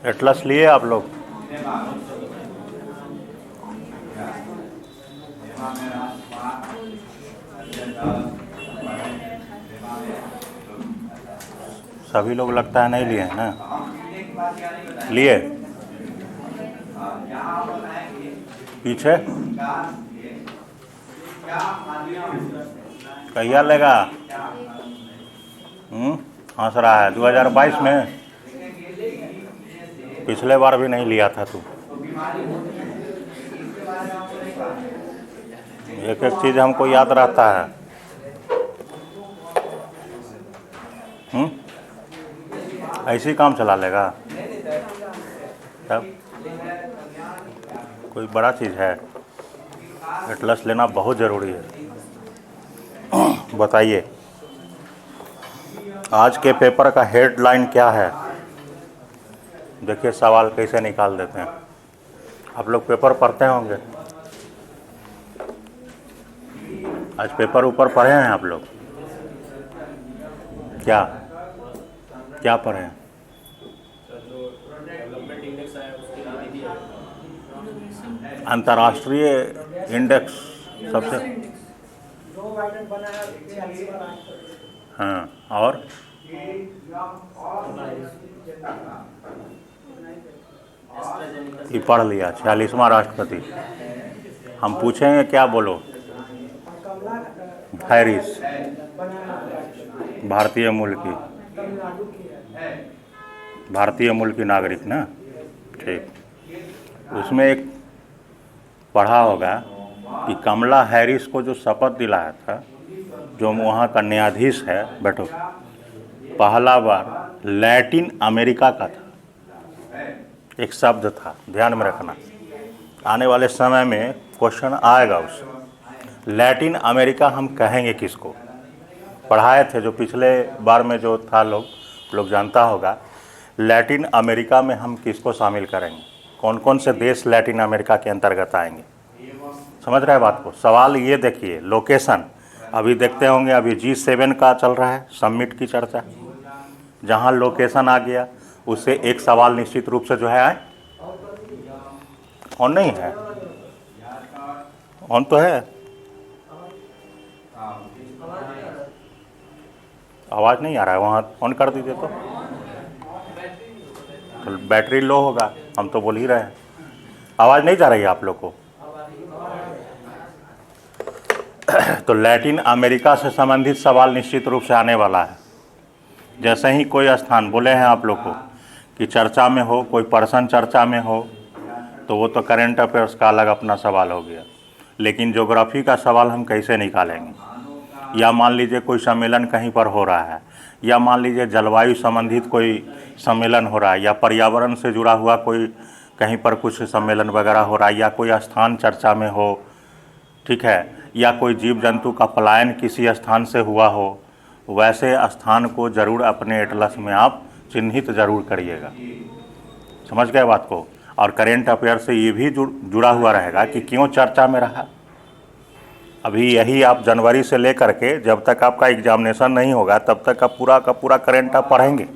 Atlas लिए आप लोग? सभी लोग लगता है नहीं लिए हैं ना? लिए पीछे कहिया लेगा? हंस रहा है 2022 में? पिछले बार भी नहीं लिया था तू। एक एक चीज़ हमको याद रहता है। ऐसे ही काम चला लेगा? तब कोई बड़ा चीज़ है? एटलस लेना बहुत ज़रूरी है। बताइए आज के पेपर का हेडलाइन क्या है? देखिए सवाल कैसे निकाल देते हैं। आप लोग पेपर पढ़ते होंगे। आज पेपर ऊपर पढ़े हैं आप लोग? क्या क्या पढ़े हैं? अंतर्राष्ट्रीय इंडेक्स सबसे हाँ, और ये पढ़ लिया 46वां राष्ट्रपति। हम पूछेंगे क्या, बोलो? हैरिस, भारतीय मूल की नागरिक ना? ठीक। उसमें एक पढ़ा होगा कि कमला हैरिस को जो शपथ दिलाया था, जो वहाँ का न्यायाधीश है, बैठो, पहला बार लैटिन अमेरिका का था। एक शब्द था, ध्यान में रखना, आने वाले समय में क्वेश्चन आएगा उससे। लैटिन अमेरिका हम कहेंगे किसको? पढ़ाए थे जो पिछले बार में जो था, लोग जानता होगा। लैटिन अमेरिका में हम किसको शामिल करेंगे? कौन कौन से देश लैटिन अमेरिका के अंतर्गत आएंगे? समझ रहे हैं बात को? सवाल ये देखिए, लोकेशन अभी देखते होंगे, अभी G7 का चल रहा है, समिट की चर्चा। जहां लोकेशन आ गया उससे एक सवाल निश्चित रूप से जो है आए। ऑन नहीं है? ऑन तो है, आवाज़ नहीं आ रहा है। वहाँ ऑन कर दीजिए तो बैटरी लो होगा। हम तो बोल ही रहे हैं, आवाज़ नहीं जा रही है आप लोग को? तो लैटिन अमेरिका से संबंधित सवाल निश्चित रूप से आने वाला है। जैसे ही कोई स्थान बोले हैं आप लोग को कि चर्चा में हो, कोई पर्सन चर्चा में हो, तो वो तो करंट अफेयर्स का अलग अपना सवाल हो गया। लेकिन ज्योग्राफी का सवाल हम कैसे निकालेंगे? या मान लीजिए कोई सम्मेलन कहीं पर हो रहा है, या मान लीजिए जलवायु संबंधित कोई सम्मेलन हो रहा है, या पर्यावरण से जुड़ा हुआ कोई कहीं पर कुछ सम्मेलन वगैरह हो रहा है, या कोई स्थान चर्चा में हो, ठीक है, या कोई जीव जंतु का पलायन किसी स्थान से हुआ हो, वैसे स्थान को ज़रूर अपने एटलस में आप चिन्हित ज़रूर करिएगा। समझ गए बात को? और करेंट अफेयर से ये भी जुड़ा हुआ रहेगा कि क्यों चर्चा में रहा। अभी यही आप जनवरी से लेकर के जब तक आपका एग्जामिनेशन नहीं होगा तब तक आप पूरा का पूरा करेंट आप पढ़ेंगे।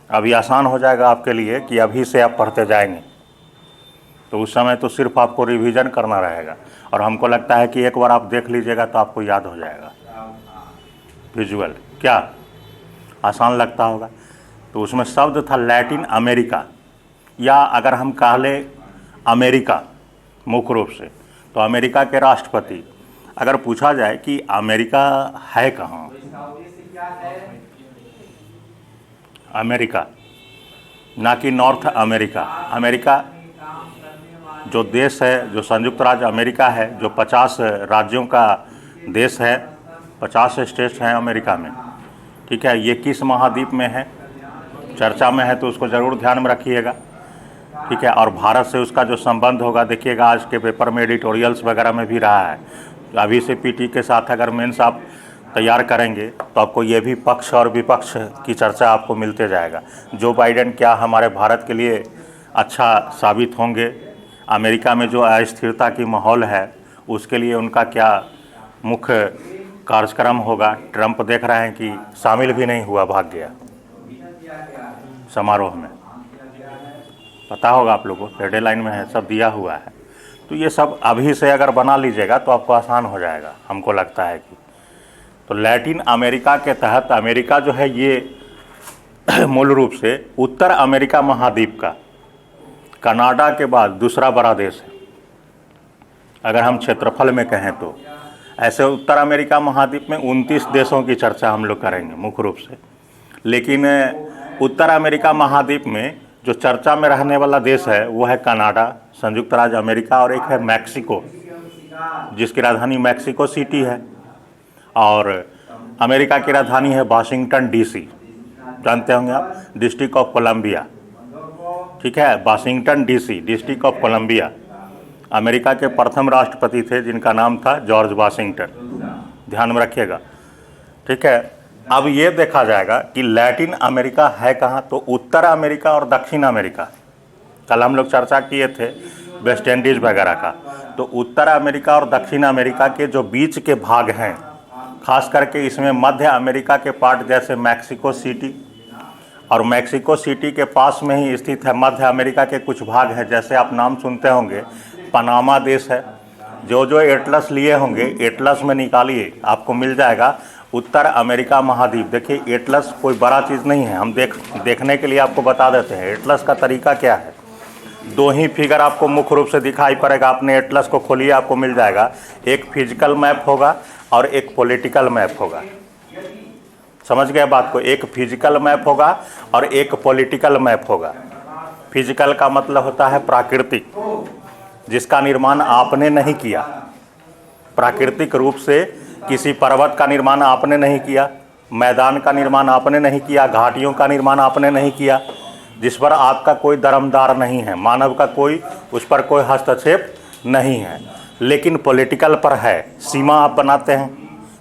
अभी आसान हो जाएगा आपके लिए कि अभी से आप पढ़ते जाएंगे, तो उस समय तो सिर्फ आपको रिवीजन करना रहेगा। और हमको लगता है कि एक बार आप देख लीजिएगा तो आपको याद हो जाएगा। विजुअल क्या आसान लगता होगा? तो उसमें शब्द था लैटिन अमेरिका, या अगर हम कह लें अमेरिका मुख्य रूप से, तो अमेरिका के राष्ट्रपति। अगर पूछा जाए कि अमेरिका है कहाँ, अमेरिका ना कि नॉर्थ अमेरिका। अमेरिका जो देश है, जो संयुक्त राज्य अमेरिका है, जो 50 राज्यों का देश है, 50 स्टेट्स हैं अमेरिका में, ठीक है। ये किस महाद्वीप में है? चर्चा में है तो उसको ज़रूर ध्यान में रखिएगा, ठीक है। और भारत से उसका जो संबंध होगा, देखिएगा आज के पेपर में एडिटोरियल्स वगैरह में भी रहा है। अभी से पीटी के साथ अगर मेंस आप तैयार करेंगे तो आपको ये भी पक्ष और विपक्ष की चर्चा आपको मिलते जाएगा। जो बाइडेन क्या हमारे भारत के लिए अच्छा साबित होंगे, अमेरिका में जो अस्थिरता की माहौल है उसके लिए उनका क्या मुख्य कार्यक्रम होगा। ट्रंप देख रहे हैं कि शामिल भी नहीं हुआ, भाग गया। समारोह में, पता होगा आप लोगों को, हेडलाइन में है, सब दिया हुआ है। तो ये सब अभी से अगर बना लीजिएगा तो आपको आसान हो जाएगा, हमको लगता है कि। तो लैटिन अमेरिका के तहत अमेरिका जो है ये मूल रूप से उत्तर अमेरिका महाद्वीप का कनाडा के बाद दूसरा बड़ा देश है, अगर हम क्षेत्रफल में कहें तो। ऐसे उत्तर अमेरिका महाद्वीप में 29 देशों की चर्चा हम लोग करेंगे मुख्य रूप से, लेकिन उत्तर अमेरिका महाद्वीप में जो चर्चा में रहने वाला देश है वो है कनाडा, संयुक्त राज्य अमेरिका, और एक है मैक्सिको, जिसकी राजधानी मैक्सिको सिटी है, और अमेरिका की राजधानी है वाशिंगटन डीसी, जानते होंगे आप, डिस्ट्रिक्ट ऑफ कोलंबिया, ठीक है, Washington DC, district of Columbia. America के प्रथम राष्ट्रपति थे जिनका नाम था जॉर्ज वाशिंगटन, ध्यान में रखिएगा, ठीक है। अब ये देखा जाएगा कि लैटिन अमेरिका है कहाँ, तो उत्तर अमेरिका और दक्षिण अमेरिका, कल हम लोग चर्चा किए थे वेस्ट इंडीज़ वगैरह का। तो उत्तर अमेरिका और दक्षिण अमेरिका के जो बीच के भाग हैं, खास करके इसमें मध्य अमेरिका के पार्ट जैसे मैक्सिको सिटी, और मैक्सिको सिटी के पास में ही स्थित है मध्य अमेरिका के कुछ भाग हैं, जैसे आप नाम सुनते होंगे पनामा देश है। जो जो एटलस लिए होंगे एटलस में निकालिए, आपको मिल जाएगा उत्तर अमेरिका महाद्वीप। देखिए एटलस कोई बड़ा चीज़ नहीं है, हम देखने के लिए आपको बता देते हैं एटलस का तरीका क्या है। दो ही फिगर आपको मुख्य रूप से दिखाई पड़ेगा, आपने एटलस को खोलिए आपको मिल जाएगा, एक फिजिकल मैप होगा और एक पॉलिटिकल मैप होगा। समझ गए बात को, एक फिजिकल मैप होगा और एक पॉलिटिकल मैप होगा। फिजिकल का मतलब होता है प्राकृतिक, जिसका निर्माण आपने नहीं किया, प्राकृतिक रूप से किसी पर्वत का निर्माण आपने नहीं किया, मैदान का निर्माण आपने नहीं किया, घाटियों का निर्माण आपने नहीं किया, जिस पर आपका कोई दरमदार नहीं है, मानव का कोई उस पर कोई हस्तक्षेप नहीं है। लेकिन पॉलिटिकल पर है, सीमा आप बनाते हैं,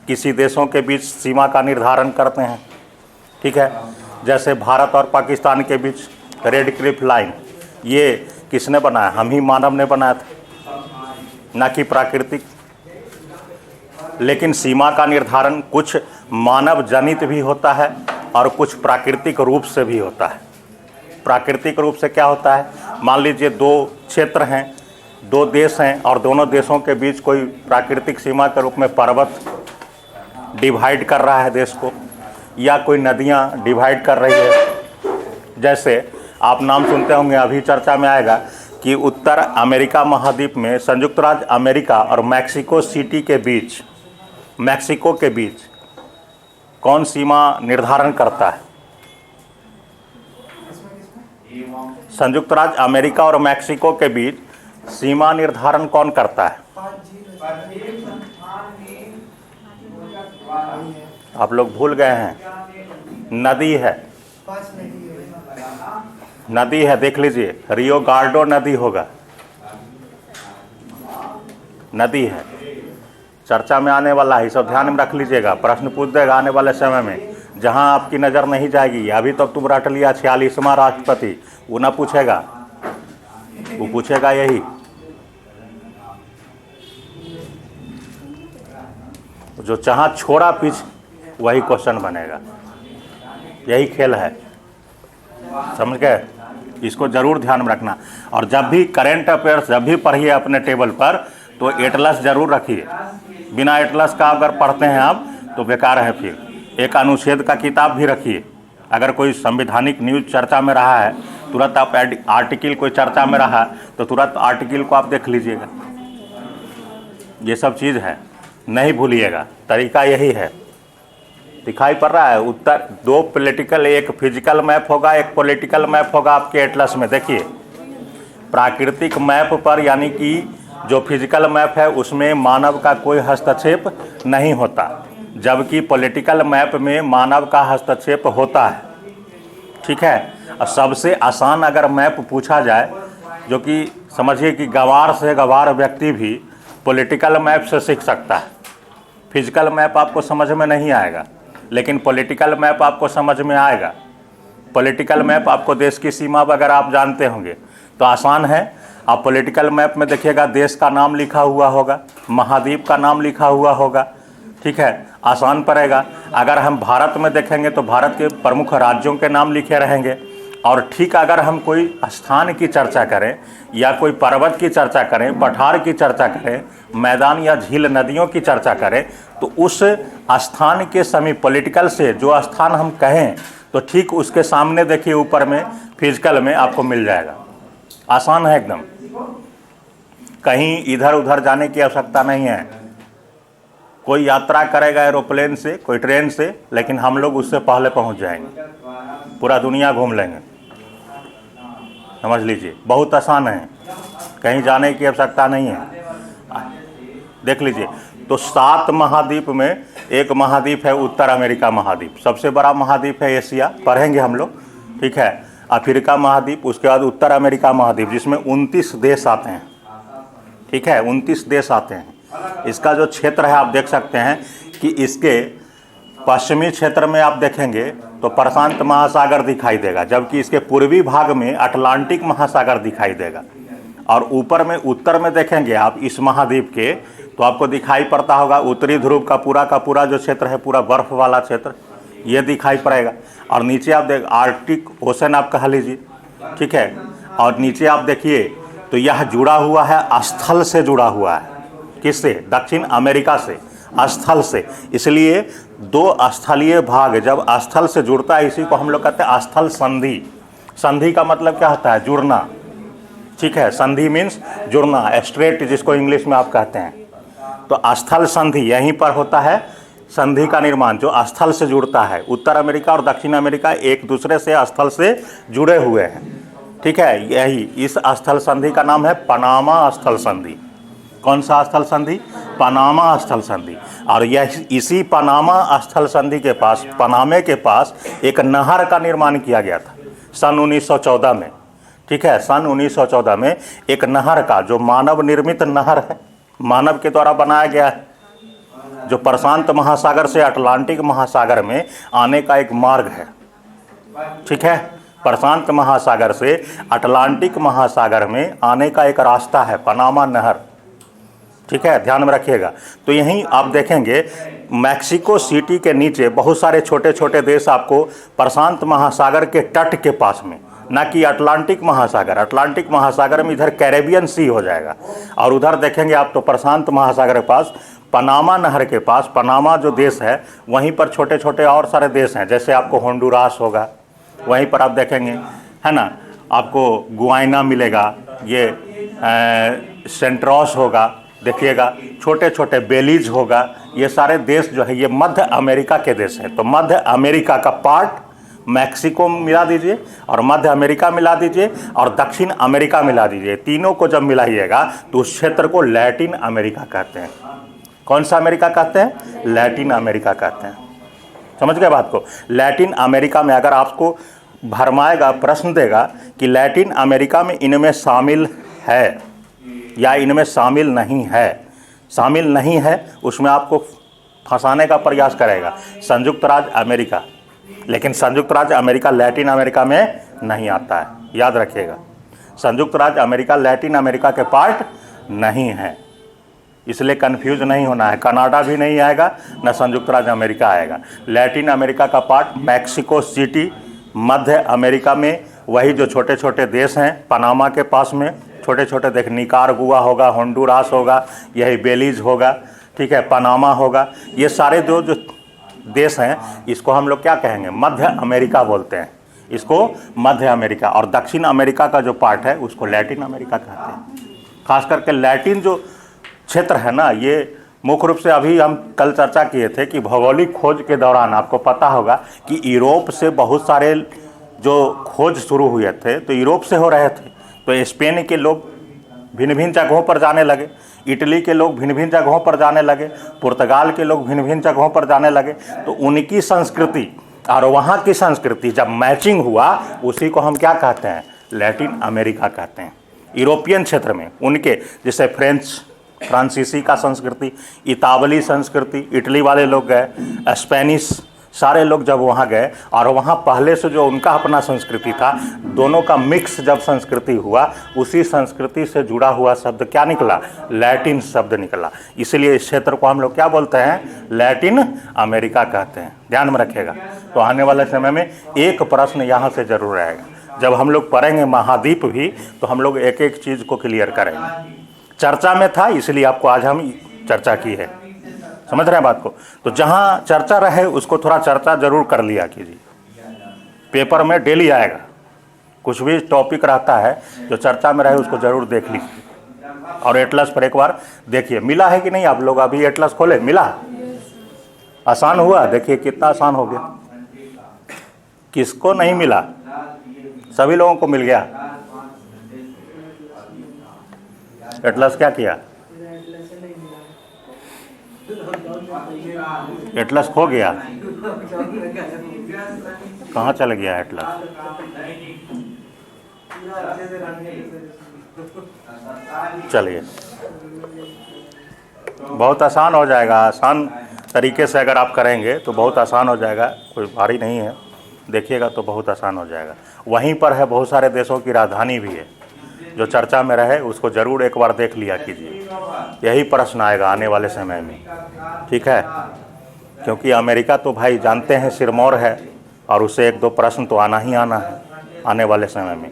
किसी देशों के बीच सीमा का निर्धारण करते हैं, ठीक है। जैसे भारत और पाकिस्तान के बीच रेड क्लिफ लाइन, ये किसने बनाया? हम ही मानव ने बनाया था, ना कि प्राकृतिक। लेकिन सीमा का निर्धारण कुछ मानव जनित भी होता है और कुछ प्राकृतिक रूप से भी होता है। प्राकृतिक रूप से क्या होता है, मान लीजिए दो क्षेत्र हैं, दो देश हैं, और दोनों देशों के बीच कोई प्राकृतिक सीमा के रूप में पर्वत डिवाइड कर रहा है देश को, या कोई नदियां डिवाइड कर रही है। जैसे आप नाम सुनते होंगे, अभी चर्चा में आएगा कि उत्तर अमेरिका महाद्वीप में संयुक्त राज्य अमेरिका और मैक्सिको सिटी के बीच, मैक्सिको के बीच कौन सीमा निर्धारण करता है? संयुक्त राज्य अमेरिका और मैक्सिको के बीच सीमा निर्धारण कौन करता है? आप लोग भूल गए हैं, नदी है, नदी है, देख लीजिए, रियो गार्डो नदी होगा, नदी है, चर्चा में आने वाला है, सब ध्यान में रख लीजिएगा, प्रश्न पूछ देगा आने वाले समय में, जहां आपकी नज़र नहीं जाएगी। अभी तक तुम रट लिया 46वां राष्ट्रपति, वो ना पूछेगा, वो पूछेगा यही, जो जहां छोड़ा पिच वही क्वेश्चन बनेगा, यही खेल है, समझ गए? इसको जरूर ध्यान में रखना। और जब भी करेंट अफेयर्स जब भी पढ़िए अपने टेबल पर, तो एटलस जरूर रखिए। बिना एटलस का अगर पढ़ते हैं आप तो बेकार है। फिर एक अनुच्छेद का किताब भी रखिए, अगर कोई संवैधानिक न्यूज चर्चा में रहा है, तुरंत आप आर्टिकल कोई चर्चा में रहा तो तुरंत आर्टिकल को आप देख लीजिएगा। ये सब चीज़ है, नहीं भूलिएगा, तरीका यही है। दिखाई पड़ रहा है उत्तर, दो पॉलिटिकल, एक फिजिकल मैप होगा, एक पॉलिटिकल मैप होगा आपके एटलस में। देखिए प्राकृतिक मैप पर, यानी कि जो फिजिकल मैप है उसमें मानव का कोई हस्तक्षेप नहीं होता, जबकि पॉलिटिकल मैप में मानव का हस्तक्षेप होता है, ठीक है। और सबसे आसान अगर मैप पूछा जाए, जो कि समझिए कि गंवार से गंवार व्यक्ति भी पॉलिटिकल मैप से सीख सकता है। फिजिकल मैप आपको समझ में नहीं आएगा, लेकिन पॉलिटिकल मैप आपको समझ में आएगा। पॉलिटिकल मैप आपको देश की सीमा वगैरह आप जानते होंगे, तो आसान है। आप पॉलिटिकल मैप में देखिएगा, देश का नाम लिखा हुआ होगा, महाद्वीप का नाम लिखा हुआ होगा, ठीक है, आसान पड़ेगा। अगर हम भारत में देखेंगे तो भारत के प्रमुख राज्यों के नाम लिखे रहेंगे, और ठीक अगर हम कोई स्थान की चर्चा करें या कोई पर्वत की चर्चा करें, पठार की चर्चा करें, मैदान या झील नदियों की चर्चा करें, तो उस स्थान के समीप पॉलिटिकल से जो स्थान हम कहें तो ठीक उसके सामने देखिए ऊपर में फिजिकल में आपको मिल जाएगा। आसान है एकदम, कहीं इधर उधर जाने की आवश्यकता नहीं है। कोई यात्रा करेगा एरोप्लेन से, कोई ट्रेन से, लेकिन हम लोग उससे पहले पहुंच जाएंगे, पूरा दुनिया घूम लेंगे। समझ लीजिए, बहुत आसान है, कहीं जाने की आवश्यकता नहीं है। देख लीजिए, तो 7 महाद्वीप में एक महाद्वीप है उत्तर अमेरिका महाद्वीप, सबसे बड़ा महाद्वीप है एशिया, पढ़ेंगे हम लोग, ठीक है। अफ्रीका महाद्वीप, उसके बाद उत्तर अमेरिका महाद्वीप, जिसमें 29 देश आते हैं, ठीक है, 29 देश आते हैं। इसका जो क्षेत्र है आप देख सकते हैं कि इसके पश्चिमी क्षेत्र में आप देखेंगे तो प्रशांत महासागर दिखाई देगा, जबकि इसके पूर्वी भाग में अटलांटिक महासागर दिखाई देगा। और ऊपर में उत्तर में देखेंगे आप इस महाद्वीप के, तो आपको दिखाई पड़ता होगा उत्तरी ध्रुव का पूरा जो क्षेत्र है, पूरा बर्फ वाला क्षेत्र, ये दिखाई पड़ेगा। और नीचे आप देख आर्कटिक ओशन आप कह लीजिए, ठीक है। और नीचे आप देखिए तो यह जुड़ा हुआ है, स्थल से जुड़ा हुआ है, किससे? दक्षिण अमेरिका से, स्थल से। इसलिए 2 स्थलीय भाग जब स्थल से जुड़ता है, इसी को हम लोग कहते हैं स्थल संधि। संधि का मतलब क्या होता है? जुड़ना, ठीक है। संधि मीन्स जुड़ना, स्ट्रेट जिसको इंग्लिश में आप कहते हैं। तो स्थल संधि यहीं पर होता है, संधि का निर्माण जो स्थल से जुड़ता है। उत्तर अमेरिका और दक्षिण अमेरिका एक दूसरे से स्थल से जुड़े हुए हैं, ठीक है। यही इस स्थल संधि का नाम है पनामा स्थल संधि। कौन सा स्थल संधि? पनामा स्थल संधि। और यह इसी पनामा स्थल संधि के पास, पनामे के पास एक नहर का निर्माण किया गया था सन 1914 में, ठीक है। सन 1914 में एक नहर का, जो मानव निर्मित नहर है, मानव के द्वारा बनाया गया है, जो प्रशांत महासागर से अटलांटिक महासागर में आने का एक मार्ग है, ठीक है। प्रशांत महासागर से अटलांटिक महासागर में आने का एक रास्ता है, पनामा नहर, ठीक है, ध्यान में रखिएगा। तो यहीं आप देखेंगे मैक्सिको सिटी के नीचे बहुत सारे छोटे छोटे देश आपको प्रशांत महासागर के तट के पास में, ना कि अटलांटिक महासागर। अटलांटिक महासागर में इधर कैरेबियन सी हो जाएगा, और उधर देखेंगे आप तो प्रशांत महासागर के पास, पनामा नहर के पास, पनामा जो देश है, वहीं पर छोटे छोटे और सारे देश हैं। जैसे आपको होंडुरास होगा, वहीं पर आप देखेंगे, है ना, आपको गुआइना मिलेगा, ये सेंट्रोस होगा, देखिएगा, छोटे छोटे बेलीज होगा। ये सारे देश जो है ये मध्य अमेरिका के देश हैं। तो मध्य अमेरिका का पार्ट मैक्सिको मिला दीजिए, और मध्य अमेरिका मिला दीजिए, और दक्षिण अमेरिका मिला दीजिए। तीनों को जब मिलाइएगा तो उस क्षेत्र को लैटिन अमेरिका कहते हैं। कौन सा अमेरिका कहते हैं? लैटिन अमेरिका कहते हैं। समझ गए बात को? लैटिन अमेरिका में अगर आपको भरमाएगा, प्रश्न देगा कि लैटिन अमेरिका में इनमें शामिल है या इनमें शामिल नहीं है, शामिल नहीं है, उसमें आपको फंसाने का प्रयास करेगा संयुक्त राज्य अमेरिका। लेकिन संयुक्त राज्य अमेरिका लैटिन अमेरिका में नहीं आता है, याद रखिएगा। संयुक्त राज्य अमेरिका लैटिन अमेरिका के पार्ट नहीं है, इसलिए कंफ्यूज नहीं होना है। कनाडा भी नहीं आएगा, न संयुक्त राज्य अमेरिका आएगा। लैटिन अमेरिका का पार्ट मैक्सिको सिटी, मध्य अमेरिका में वही जो छोटे छोटे देश हैं, पनामा के पास में छोटे छोटे देख, निकारागुआ होगा, होंडुरास होगा, यही बेलीज होगा, ठीक है, पनामा होगा। ये सारे जो देश हैं, इसको हम लोग क्या कहेंगे? मध्य अमेरिका बोलते हैं, इसको मध्य अमेरिका। और दक्षिण अमेरिका का जो पार्ट है उसको लैटिन अमेरिका कहते हैं। खास करके लैटिन जो क्षेत्र है ना, ये मुख्य रूप से अभी हम कल चर्चा किए थे कि भौगोलिक खोज के दौरान आपको पता होगा कि यूरोप से बहुत सारे जो खोज शुरू हुए थे तो यूरोप से हो रहे थे। तो स्पेन के लोग भिन्न भिन्न जगहों पर जाने लगे, इटली के लोग भिन्न भिन्न जगहों पर जाने लगे, पुर्तगाल के लोग भिन्न भिन्न जगहों पर जाने लगे। तो उनकी संस्कृति और वहाँ की संस्कृति जब मैचिंग हुआ, उसी को हम क्या कहते हैं? लैटिन अमेरिका कहते हैं। यूरोपियन क्षेत्र में उनके, जैसे फ्रांसीसी का संस्कृति, इतावली संस्कृति, इटली वाले लोग गए, स्पेनिश सारे लोग जब वहाँ गए और वहाँ पहले से जो उनका अपना संस्कृति था, दोनों का मिक्स जब संस्कृति हुआ, उसी संस्कृति से जुड़ा हुआ शब्द क्या निकला? लैटिन शब्द निकला। इसलिए इस क्षेत्र को हम लोग क्या बोलते हैं? लैटिन अमेरिका कहते हैं। ध्यान में रखिएगा। तो आने वाले समय में एक प्रश्न यहाँ से जरूर आएगा। जब हम लोग पढ़ेंगे महाद्वीप भी, तो हम लोग एक एक चीज़ को क्लियर करेंगे। चर्चा में था इसलिए आपको आज हम चर्चा की है। समझ रहे हैं बात को? तो जहाँ चर्चा रहे उसको थोड़ा चर्चा जरूर कर लिया कीजिए। पेपर में डेली आएगा, कुछ भी टॉपिक रहता है जो चर्चा में रहे उसको जरूर देख लीजिए। और एटलस पर एक बार देखिए, मिला है कि नहीं आप लोग? अभी एटलस खोले, मिला? आसान हुआ? देखिए कितना आसान हो गया। किसको नहीं मिला? सभी लोगों को मिल गया। एटलस क्या किया? एटलस खो गया। कहाँ चल गया एटलस? चलिए, बहुत आसान हो जाएगा। आसान तरीके से अगर आप करेंगे तो बहुत आसान हो जाएगा, कोई भारी नहीं है। देखिएगा तो बहुत आसान हो जाएगा। वहीं पर है, बहुत सारे देशों की राजधानी भी है। जो चर्चा में रहे उसको ज़रूर एक बार देख लिया कीजिए। यही प्रश्न आएगा आने वाले समय में, ठीक है? क्योंकि अमेरिका तो भाई जानते हैं सिरमौर है, और उससे एक दो प्रश्न तो आना ही आना है आने वाले समय में,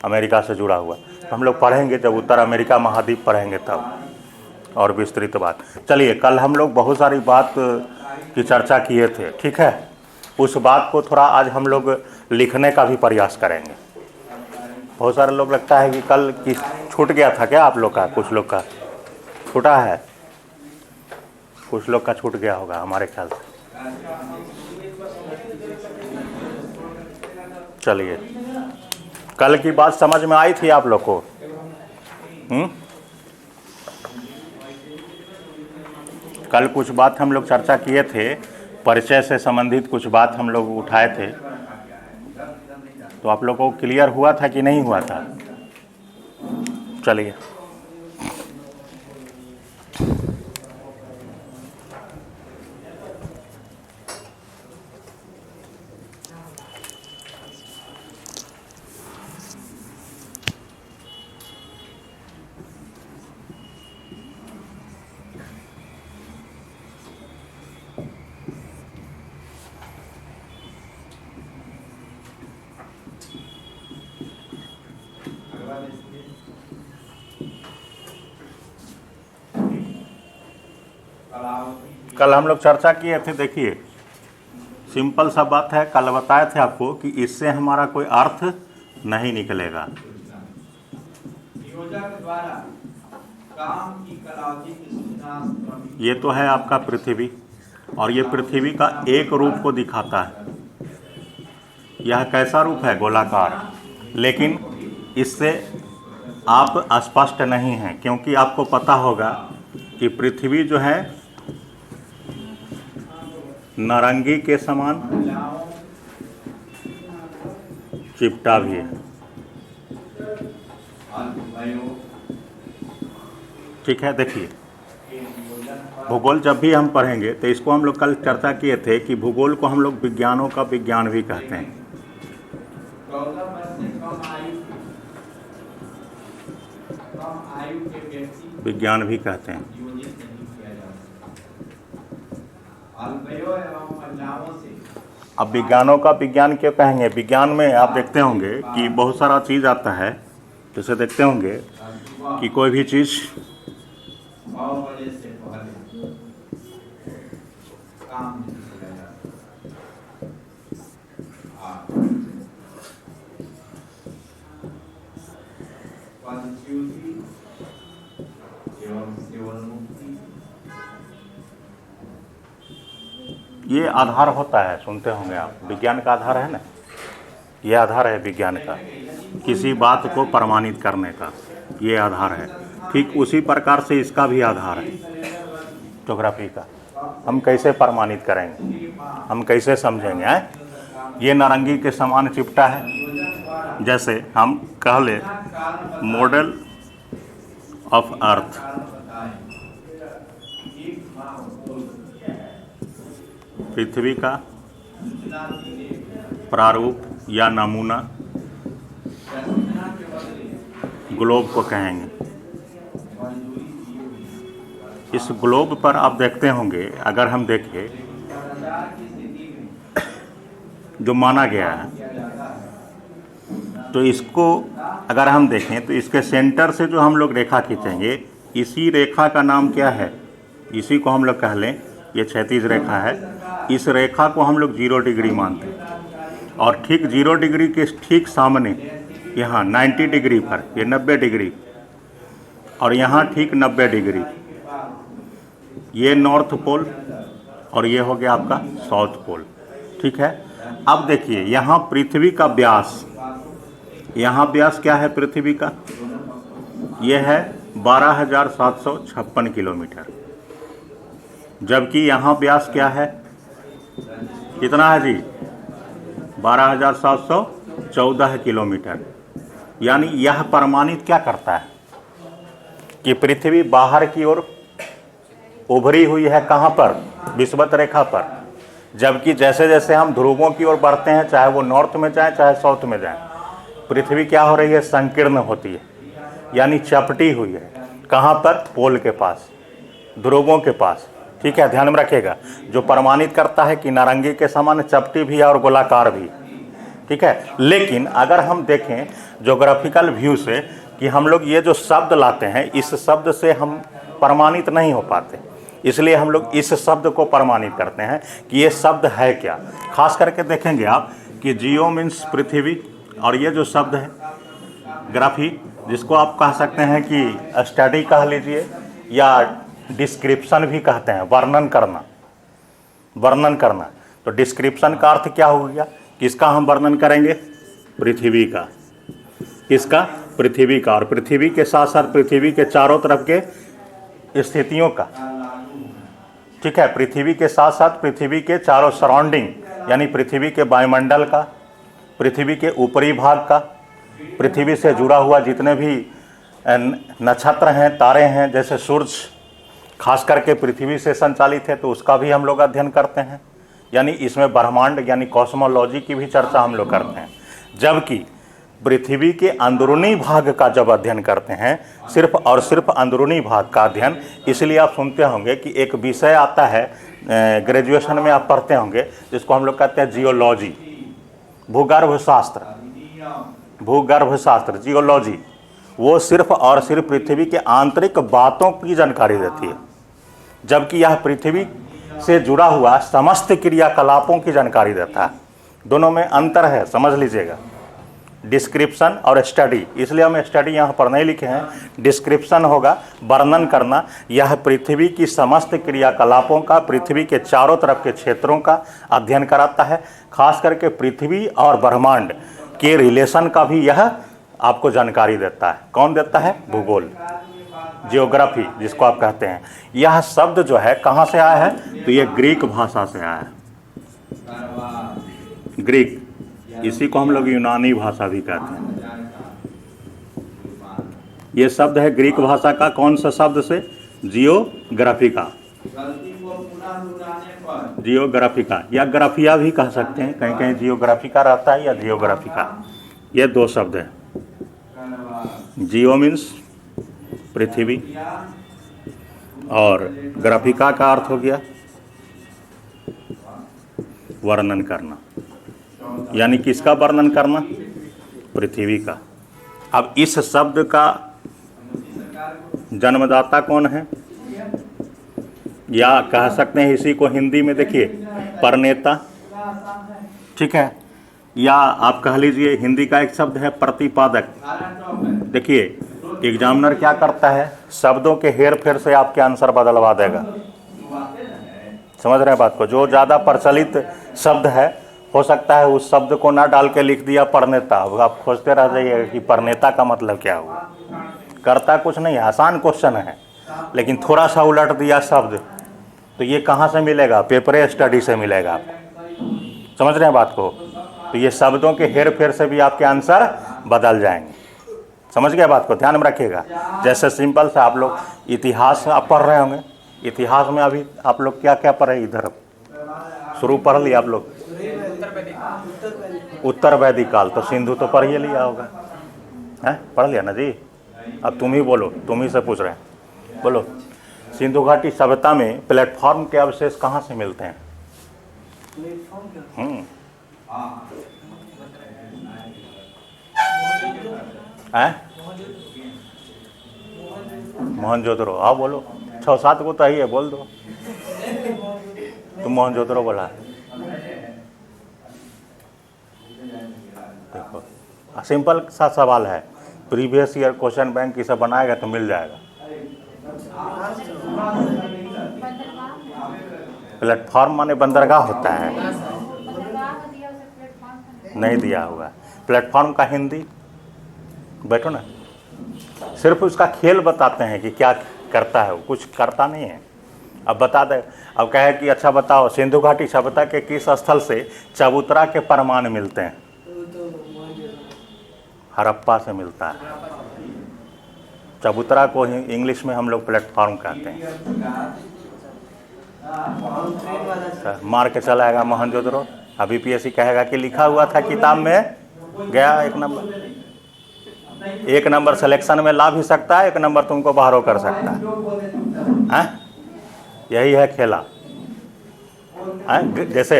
अमेरिका से जुड़ा हुआ। तो हम लोग पढ़ेंगे जब उत्तर अमेरिका महाद्वीप पढ़ेंगे तब, और विस्तृत बात। चलिए, कल हम लोग बहुत सारी बात की चर्चा किए थे, ठीक है? उस बात को थोड़ा आज हम लोग लिखने का भी प्रयास करेंगे। बहुत सारे लोग लगता है कि कल किस छूट गया था क्या आप लोग का? कुछ लोग का छूटा है, कुछ लोग का छूट गया होगा हमारे ख्याल से। चलिए, कल की बात समझ में आई थी आप लोग को? कल कुछ बात हम लोग चर्चा किए थे, परिचय से संबंधित कुछ बात हम लोग उठाए थे। तो आप लोगों को क्लियर हुआ था कि नहीं हुआ था? चलिए, कल हम लोग चर्चा किए थे। देखिए, सिंपल सा बात है। कल बताए थे आपको कि इससे हमारा कोई अर्थ नहीं निकलेगा। ये तो है आपका पृथ्वी, और ये पृथ्वी का एक रूप को दिखाता है। यह कैसा रूप है? गोलाकार। लेकिन इससे आप स्पष्ट नहीं हैं, क्योंकि आपको पता होगा कि पृथ्वी जो है नारंगी के समान चिपटा भी है, ठीक है? देखिए, भूगोल जब भी हम पढ़ेंगे तो इसको हम लोग कल चर्चा किए थे कि भूगोल को हम लोग विज्ञानों का विज्ञान भी कहते हैं। विज्ञान भी कहते हैं। अब विज्ञानों का विज्ञान क्यों कहेंगे? विज्ञान में आप देखते होंगे कि बहुत सारा चीज़ आता है। जैसे देखते होंगे कि कोई भी चीज़ ये आधार होता है, सुनते होंगे आप, विज्ञान का आधार है ना, ये आधार है विज्ञान का, किसी बात को प्रमाणित करने का ये आधार है। ठीक उसी प्रकार से इसका भी आधार है ज्योग्राफी का। हम कैसे प्रमाणित करेंगे, हम कैसे समझेंगे? ये नारंगी के समान चिपटा है। जैसे हम कह ले मॉडल ऑफ अर्थ, पृथ्वी का प्रारूप या नमूना ग्लोब को कहेंगे। इस ग्लोब पर आप देखते होंगे, अगर हम देखें जो माना गया है, तो इसको अगर हम देखें तो इसके सेंटर से जो हम लोग रेखा खींचेंगे, इसी रेखा का नाम क्या है, इसी को हम लोग कह लें ये क्षैतिज रेखा है। इस रेखा को हम लोग 0 डिग्री मानते हैं और ठीक 0 डिग्री के ठीक सामने यहाँ 90 डिग्री पर ये 90 डिग्री और यहाँ ठीक 90 डिग्री, ये नॉर्थ पोल और ये हो गया आपका साउथ पोल। ठीक है। अब देखिए यहाँ पृथ्वी का व्यास, यहाँ व्यास क्या है पृथ्वी का, ये है 12,756 किलोमीटर, जबकि यहाँ व्यास क्या है, कितना है जी, 12,714 किलोमीटर। यानी यह प्रमाणित क्या करता है कि पृथ्वी बाहर की ओर उभरी हुई है, कहाँ पर, विषुवत रेखा पर, जबकि जैसे जैसे हम ध्रुवों की ओर बढ़ते हैं, चाहे वो नॉर्थ में जाए चाहे साउथ में जाए, पृथ्वी क्या हो रही है, संकीर्ण होती है, यानी चपटी हुई है। कहाँ पर, पोल के पास, ध्रुवों के पास। ठीक है, ध्यान में रखिएगा, जो प्रमाणित करता है कि नारंगी के समान चपटी भी है और गोलाकार भी। ठीक है। लेकिन अगर हम देखें ज्योग्राफिकल व्यू से कि हम लोग ये जो शब्द लाते हैं, इस शब्द से हम प्रमाणित नहीं हो पाते, इसलिए हम लोग इस शब्द को प्रमाणित करते हैं कि ये शब्द है क्या। खास करके देखेंगे आप कि जियो मीन्स पृथ्वी, और ये जो शब्द है ग्राफी, जिसको आप कह सकते हैं कि स्टडी कह लीजिए या डिस्क्रिप्शन भी कहते हैं, वर्णन करना, वर्णन करना। तो डिस्क्रिप्शन का अर्थ क्या हो गया, किसका हम वर्णन करेंगे, पृथ्वी का, किसका, पृथ्वी का, और पृथ्वी के साथ साथ पृथ्वी के चारों तरफ के स्थितियों का। ठीक है, पृथ्वी के साथ साथ पृथ्वी के चारों सराउंडिंग, यानी पृथ्वी के वायुमंडल का, पृथ्वी के ऊपरी भाग का, पृथ्वी से जुड़ा हुआ जितने भी नक्षत्र हैं, तारे हैं, जैसे सूरज खास करके पृथ्वी से संचालित है, तो उसका भी हम लोग अध्ययन करते हैं। यानी इसमें ब्रह्मांड यानी कॉस्मोलॉजी की भी चर्चा हम लोग करते हैं। जबकि पृथ्वी के अंदरूनी भाग का जब अध्ययन करते हैं, सिर्फ और सिर्फ अंदरूनी भाग का अध्ययन, इसलिए आप सुनते होंगे कि एक विषय आता है, ग्रेजुएशन में आप पढ़ते होंगे, जिसको हम लोग कहते हैं जियोलॉजी, भूगर्भ शास्त्र, भूगर्भ शास्त्र, जियोलॉजी। वो सिर्फ और सिर्फ पृथ्वी के आंतरिक बातों की जानकारी देती है, जबकि यह पृथ्वी से जुड़ा हुआ समस्त क्रियाकलापों की जानकारी देता है। दोनों में अंतर है, समझ लीजिएगा, डिस्क्रिप्शन और स्टडी। इसलिए हम स्टडी यहाँ पर नहीं लिखे हैं, डिस्क्रिप्शन होगा वर्णन करना। यह पृथ्वी की समस्त क्रियाकलापों का, पृथ्वी के चारों तरफ के क्षेत्रों का अध्ययन कराता है। खास करके पृथ्वी और ब्रह्मांड के रिलेशन का भी यह आपको जानकारी देता है। कौन देता है, भूगोल, जियोग्राफी जिसको आप कहते हैं। यह शब्द जो है कहाँ से आया है, तो ये ग्रीक भाषा से आया है, ग्रीक, इसी को हम लोग यूनानी भाषा भी कहते हैं। ये शब्द है ग्रीक भाषा का, कौन सा शब्द से, जियोग्राफिका, जियोग्राफिका या ग्राफिया भी कह सकते हैं, कहीं कहीं जियोग्राफिका रहता है या जियोग्राफिका। ये दो शब्द हैं, जियो मीन्स पृथ्वी और ग्राफिका का अर्थ हो गया वर्णन करना, यानी किसका वर्णन करना, पृथ्वी का। अब इस शब्द का जन्मदाता कौन है, या कह सकते हैं इसी को हिंदी में देखिए प्रणेता। ठीक है, या आप कह लीजिए हिंदी का एक शब्द है प्रतिपादक। देखिए एग्जामिनर क्या करता है, शब्दों के हेर फेर से आपके आंसर बदलवा देगा। समझ रहे हैं बात को, जो ज़्यादा प्रचलित शब्द है, हो सकता है उस शब्द को ना डाल के लिख दिया प्रणेता, अब आप खोजते रह जाइएगा कि प्रणेता का मतलब क्या हुआ। करता कुछ नहीं है, आसान क्वेश्चन है, लेकिन थोड़ा सा उलट दिया शब्द, तो ये कहाँ से मिलेगा, पेपर स्टडी से मिलेगा आपको। समझ रहे हैं बात को, तो ये शब्दों के हेर फेर से भी आपके आंसर बदल जाएंगे। समझ गए बात को, ध्यान में रखिएगा। जैसे सिंपल से आप लोग इतिहास आप पढ़ रहे होंगे, इतिहास में अभी आप लोग क्या क्या पढ़े, इधर शुरू पढ़ लिया आप लोग, उत्तर वैदिक काल, तो सिंधु तो पढ़ ही लिया होगा, हैं? पढ़ लिया ना जी। अब तुम ही बोलो, तुम ही से पूछ रहे हैं, बोलो। सिंधु घाटी सभ्यता में प्लेटफॉर्म के अवशेष कहाँ से मिलते हैं? मोहनजोदड़ो, हाँ बोलो, 6-7 को तो ही है, बोल दो। तुम मोहनजोदड़ो बोला। देखो सिंपल सा सवाल है, प्रीवियस ईयर क्वेश्चन बैंक इसे बनाएगा तो मिल जाएगा। प्लेटफॉर्म माने बंदरगाह होता है, नहीं दिया हुआ। प्लेटफॉर्म का हिंदी, बैठो ना, सिर्फ उसका खेल बताते हैं कि क्या करता है, वो कुछ करता नहीं है। अब बता दे, अब कहे कि अच्छा बताओ सिंधु घाटी सभ्यता के किस स्थल से चबूतरा के प्रमाण मिलते हैं? हड़प्पा से मिलता है। चबूतरा को ही इंग्लिश में हम लोग प्लेटफॉर्म कहते हैं। मार के चला आएगा मोहनजोदड़ो। अभी पीएससी कहेगा कि लिखा हुआ था किताब में, गया 1 नंबर। 1 नंबर सिलेक्शन में ला भी सकता है, 1 नंबर तुमको बाहर कर सकता है। यही है खेला। जैसे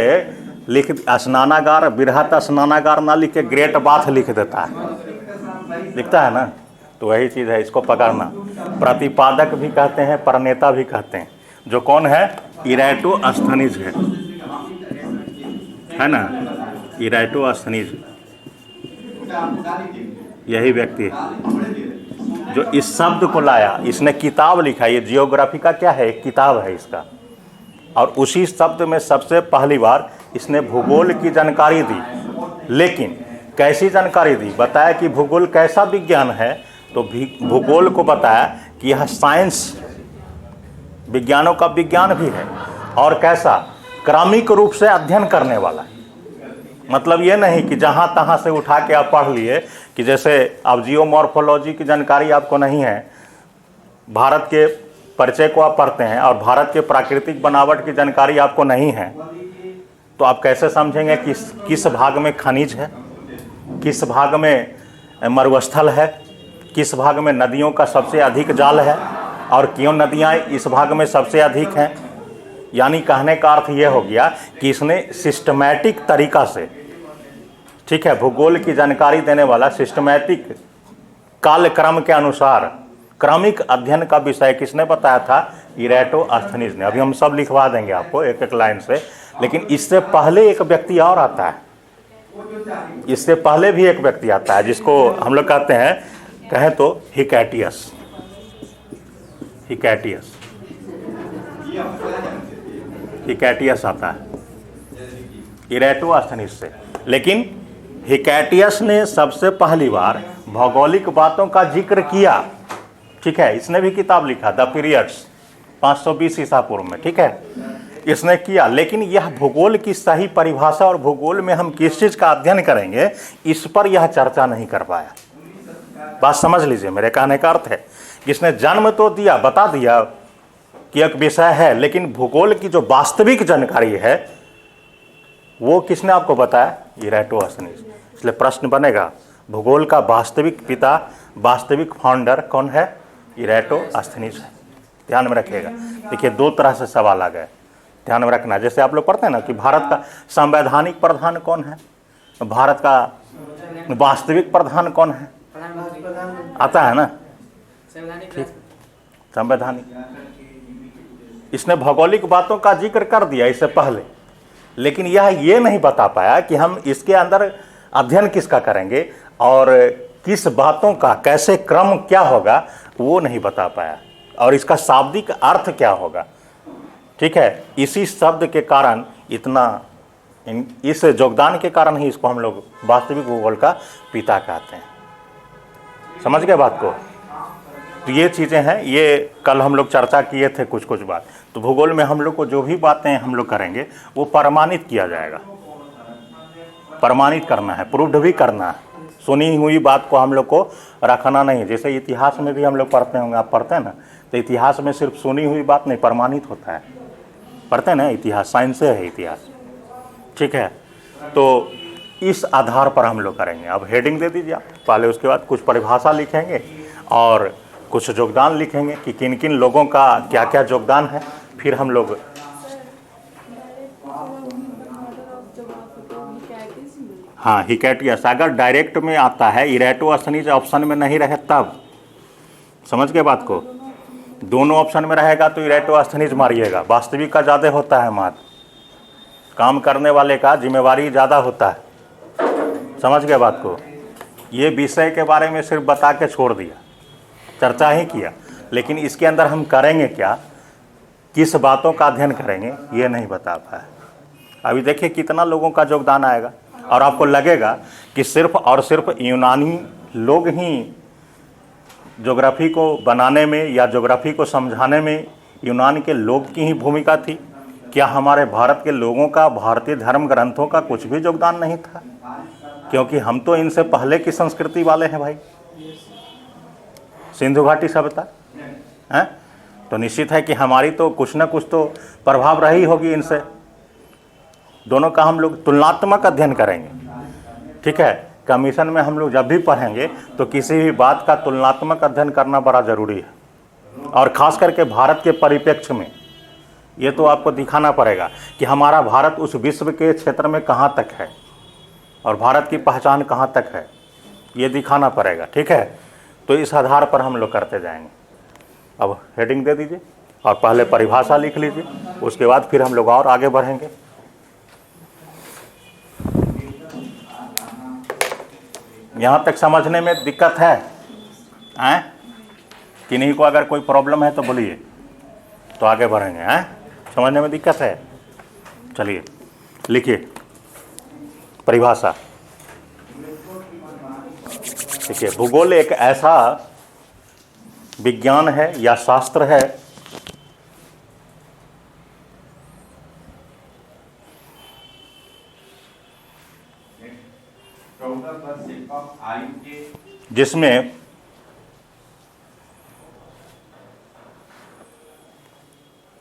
लिख स्नानागार, बृहत स्नानागार ना लिख के ग्रेट बाथ लिख देता है, लिखता है ना, तो वही चीज़ है, इसको पकड़ना। प्रतिपादक भी कहते हैं, प्रणेता भी कहते हैं। जो कौन है? इरेटोस्थनीज है ना, इरेटोस्थनीज, यही व्यक्ति है जो इस शब्द को लाया। इसने किताब लिखा, ये जियोग्राफी का क्या है, एक किताब है इसका। और उसी शब्द में सबसे पहली बार इसने भूगोल की जानकारी दी। लेकिन कैसी जानकारी दी? बताया कि भूगोल कैसा विज्ञान है, तो भूगोल को बताया कि यह साइंस, विज्ञानों का विज्ञान भी है। और कैसा? क्रमिक रूप से अध्ययन करने वाला है। मतलब ये नहीं कि जहाँ तहाँ से उठा के आप पढ़ लिए, कि जैसे अब जियोमॉर्फोलॉजी की जानकारी आपको नहीं है, भारत के परिचय को आप पढ़ते हैं और भारत के प्राकृतिक बनावट की जानकारी आपको नहीं है, तो आप कैसे समझेंगे कि किस भाग में खनिज है, किस भाग में मरुस्थल है, किस भाग में नदियों का सबसे अधिक जाल है, और क्यों नदियाँ इस भाग में सबसे अधिक हैं। यानी कहने का अर्थ यह हो गया कि इसने सिस्टमैटिक तरीका से, ठीक है, भूगोल की जानकारी देने वाला सिस्टमैटिक कालक्रम के अनुसार क्रमिक अध्ययन का विषय किसने बताया था? इरेटोस्थनीज ने। अभी हम सब लिखवा देंगे आपको एक एक लाइन से, लेकिन इससे पहले एक व्यक्ति और आता है, इससे पहले भी एक व्यक्ति आता है जिसको हम लोग कहते हैं, कहें तो हिकैटियस। हिकैटियस आता है इरेटोस्थनीज से। लेकिन हिकैटियस ने सबसे पहली बार भौगोलिक बातों का जिक्र किया, ठीक है। इसने भी किताब लिखा, द पीरियड्स, 520 ईसा पूर्व में, ठीक है, इसने किया। लेकिन यह भूगोल की सही परिभाषा और भूगोल में हम किस चीज़ का अध्ययन करेंगे, इस पर यह चर्चा नहीं कर पाया। बात समझ लीजिए, मेरे कहने का अर्थ है, इसने जन्म तो दिया, बता दिया कि एक विषय है, लेकिन भूगोल की जो वास्तविक जानकारी है वो किसने आपको बताया? इरेटोस्थनीज। इसलिए प्रश्न बनेगा, भूगोल का वास्तविक पिता, वास्तविक फाउंडर कौन है? इरेटोस्थनीज है। ध्यान में रखिएगा। देखिए 2 तरह से सवाल आ गए, ध्यान में रखना। जैसे आप लोग पढ़ते हैं ना कि भारत का संवैधानिक प्रधान कौन है, भारत का वास्तविक प्रधान कौन है, आता है ना, ठीक, संवैधानिक। इसने भौगोलिक बातों का जिक्र कर दिया इससे पहले, लेकिन यह ये नहीं बता पाया कि हम इसके अंदर अध्ययन किसका करेंगे और किस बातों का कैसे क्रम क्या होगा, वो नहीं बता पाया, और इसका शाब्दिक अर्थ क्या होगा, ठीक है। इसी शब्द के कारण, इतना इस योगदान के कारण ही इसको हम लोग वास्तविक भूगोल का पिता कहते हैं। समझ गए बात को? तो ये चीज़ें हैं, ये कल हम लोग चर्चा किए थे कुछ बात। तो भूगोल में हम लोग को जो भी बातें हम लोग करेंगे वो प्रमाणित किया जाएगा, प्रमाणित करना है, प्रूव्ड भी करना है। सुनी हुई बात को हम लोग को रखना नहीं। जैसे इतिहास में भी हम लोग पढ़ते होंगे, आप पढ़ते हैं ना, तो इतिहास में सिर्फ सुनी हुई बात नहीं, प्रमाणित होता है। पढ़ते हैं ना इतिहास, साइंस है इतिहास, ठीक है। तो इस आधार पर हम लोग करेंगे। अब हेडिंग दे दीजिए आप पहले, उसके बाद कुछ परिभाषा लिखेंगे और कुछ योगदान लिखेंगे कि किन किन लोगों का क्या क्या योगदान है। फिर हम लोग हाँ हिकैटियस अगर डायरेक्ट में आता है, इरेटोस्थनीज ऑप्शन में नहीं रहे तब, समझ गए बात को। दोनों ऑप्शन में रहेगा तो इरेटोस्थनीज मारिएगा, वास्तविक का ज़्यादा होता है मार्क, काम करने वाले का जिम्मेवारी ज़्यादा होता है, समझ गए बात को। ये विषय के बारे में सिर्फ बता के छोड़ दिया, चर्चा ही किया, लेकिन इसके अंदर हम करेंगे क्या, किस बातों का अध्ययन करेंगे, ये नहीं बता पाया। अभी देखिए कितना लोगों का योगदान आएगा, और आपको लगेगा कि सिर्फ और सिर्फ यूनानी लोग ही ज्योग्राफी को बनाने में या ज्योग्राफी को समझाने में यूनान के लोग की ही भूमिका थी। क्या हमारे भारत के लोगों का भारतीय धर्म ग्रंथों का कुछ भी योगदान नहीं था? क्योंकि हम तो इनसे पहले की संस्कृति वाले हैं भाई, सिंधु घाटी सभ्यता है, तो निश्चित है कि हमारी तो कुछ ना कुछ तो प्रभाव रही होगी इनसे। दोनों का हम लोग तुलनात्मक अध्ययन करेंगे, ठीक है। कमीशन में हम लोग जब भी पढ़ेंगे तो किसी भी बात का तुलनात्मक अध्ययन करना बड़ा ज़रूरी है, और ख़ास करके भारत के परिप्रेक्ष्य में ये तो आपको दिखाना पड़ेगा कि हमारा भारत उस विश्व के क्षेत्र में कहाँ तक है और भारत की पहचान कहाँ तक है, ये दिखाना पड़ेगा, ठीक है। तो इस आधार पर हम लोग करते जाएंगे। अब हेडिंग दे दीजिए और पहले परिभाषा लिख लीजिए, उसके बाद फिर हम लोग और आगे बढ़ेंगे। यहाँ तक समझने में दिक्कत है किन्हीं को? अगर कोई प्रॉब्लम है तो बोलिए, तो आगे बढ़ेंगे। समझने में दिक्कत है? चलिए लिखिए परिभाषा। देखिए, भूगोल एक ऐसा विज्ञान है या शास्त्र है जिसमें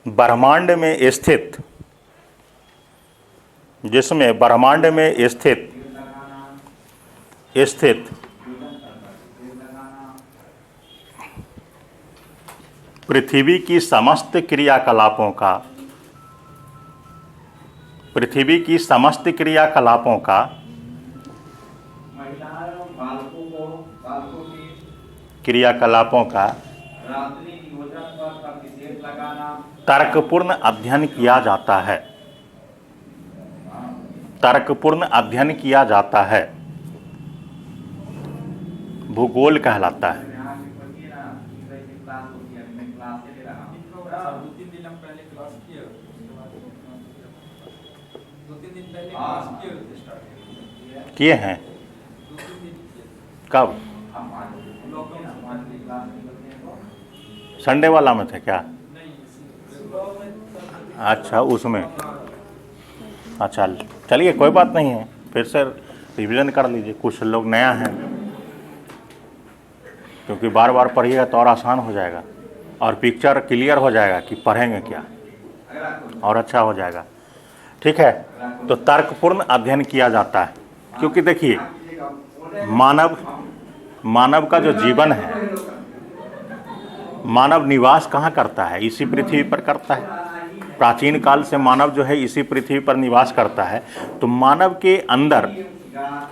ब्रह्मांड में स्थित पृथ्वी की समस्त क्रियाकलापों का तर्कपूर्ण अध्ययन किया जाता है, भूगोल कहलाता है। किए हैं कब? संडे वाला में थे क्या? अच्छा, उसमें। अच्छा चलिए, कोई बात नहीं है, फिर से रिवीजन कर लीजिए। कुछ लोग नया हैं, क्योंकि बार बार पढ़िएगा तो और आसान हो जाएगा और पिक्चर क्लियर हो जाएगा कि पढ़ेंगे क्या, और अच्छा हो जाएगा, ठीक है। तो तर्कपूर्ण अध्ययन किया जाता है, क्योंकि देखिए मानव का जो जीवन है, मानव निवास कहाँ करता है? इसी पृथ्वी पर करता है। प्राचीन काल से मानव जो है इसी पृथ्वी पर निवास करता है। तो मानव के अंदर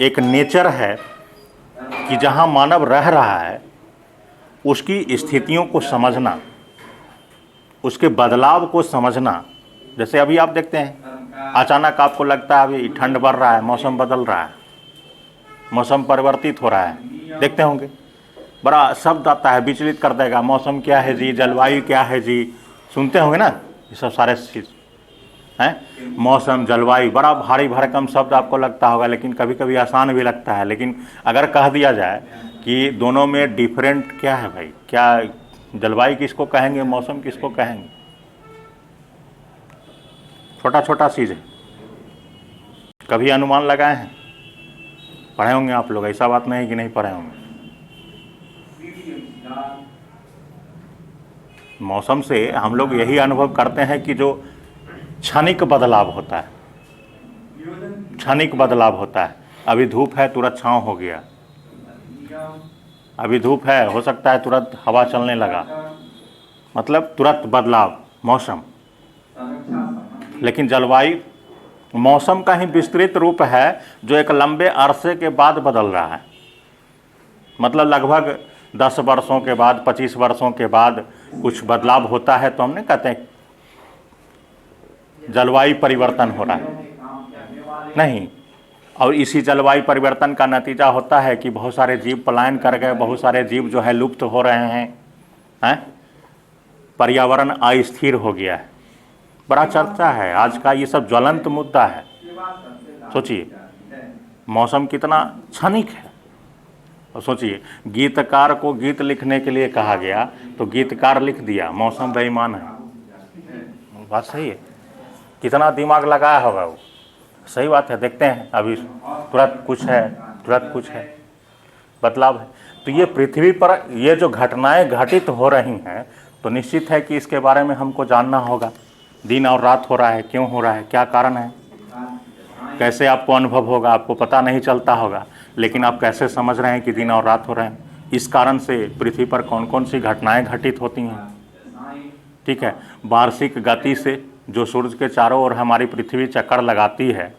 एक नेचर है कि जहाँ मानव रह रहा है उसकी स्थितियों को समझना, उसके बदलाव को समझना। जैसे अभी आप देखते हैं, अचानक आपको लगता है अभी ठंड बढ़ रहा है, मौसम बदल रहा है, मौसम परिवर्तित हो रहा है, देखते होंगे, बड़ा शब्द आता है, विचलित कर देगा। मौसम क्या है जी, जलवायु क्या है जी, सुनते होंगे ना ये सब सारे चीज़ हैं। मौसम, जलवायु, बड़ा भारी भरकम शब्द आपको लगता होगा, लेकिन कभी कभी आसान भी लगता है। लेकिन अगर कह दिया जाए कि दोनों में डिफरेंट क्या है भाई, क्या जलवायु किसको कहेंगे, मौसम किसको कहेंगे? छोटा छोटा चीज़ है, कभी अनुमान लगाए हैं? पढ़े होंगे आप लोग, ऐसा बात नहीं कि नहीं पढ़े होंगे। मौसम से हम लोग यही अनुभव करते हैं कि जो क्षणिक बदलाव होता है, क्षणिक बदलाव होता है। अभी धूप है तुरंत छाँव हो गया, अभी धूप है हो सकता है तुरंत हवा चलने लगा, मतलब तुरंत बदलाव मौसम। लेकिन जलवायु मौसम का ही विस्तृत रूप है जो एक लंबे अरसे के बाद बदल रहा है। मतलब लगभग 10 वर्षों के बाद, 25 वर्षों के बाद कुछ बदलाव होता है तो हम नहीं कहते हैं जलवायु परिवर्तन हो रहा है, नहीं। और इसी जलवायु परिवर्तन का नतीजा होता है कि बहुत सारे जीव पलायन कर गए, बहुत सारे जीव जो है लुप्त हो रहे हैं, पर्यावरण अस्थिर हो गया है। बड़ा चर्चा है आज का, ये सब ज्वलंत मुद्दा है। सोचिए मौसम कितना क्षणिक है। और सोचिए गीतकार को गीत लिखने के लिए कहा गया तो गीतकार लिख दिया, मौसम बेईमान है। बात सही है, कितना दिमाग लगाया होगा वो। सही बात है, देखते हैं अभी तुरंत कुछ है, तुरंत कुछ है, बदलाव है। तो ये पृथ्वी पर ये जो घटनाएं घटित हो रही हैं तो निश्चित है कि इसके बारे में हमको जानना होगा। दिन और रात हो रहा है, क्यों हो रहा है, क्या कारण है, कैसे आपको अनुभव होगा, आपको पता नहीं चलता होगा, लेकिन आप कैसे समझ रहे हैं कि दिन और रात हो रहे हैं। इस कारण से पृथ्वी पर कौन कौन सी घटनाएं घटित होती हैं। ठीक है, वार्षिक गति से जो सूर्य के चारों ओर हमारी पृथ्वी चक्कर लगाती है,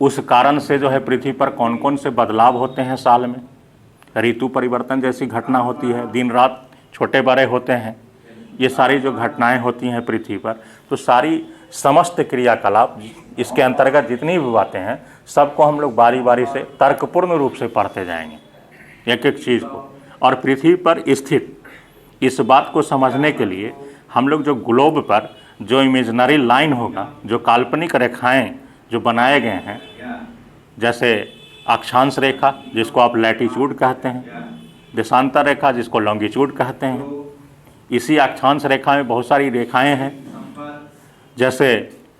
उस कारण से जो है पृथ्वी पर कौन कौन से बदलाव होते हैं साल में। ऋतु परिवर्तन जैसी घटना होती है, दिन रात छोटे बड़े होते हैं, ये सारी जो घटनाएं होती हैं पृथ्वी पर, तो सारी समस्त क्रियाकलाप इसके अंतर्गत जितनी भी बातें हैं सबको हम लोग बारी बारी से तर्कपूर्ण रूप से पढ़ते जाएंगे एक एक चीज़ को। और पृथ्वी पर स्थित इस बात को समझने के लिए हम लोग जो ग्लोब पर जो इमेजिनरी लाइन होगा, जो काल्पनिक रेखाएं जो बनाए गए हैं, जैसे अक्षांश रेखा जिसको आप लैटिट्यूड कहते हैं, देशांतर रेखा जिसको लॉन्गिट्यूड कहते हैं, इसी अक्षांश रेखा में बहुत सारी रेखाएं हैं। जैसे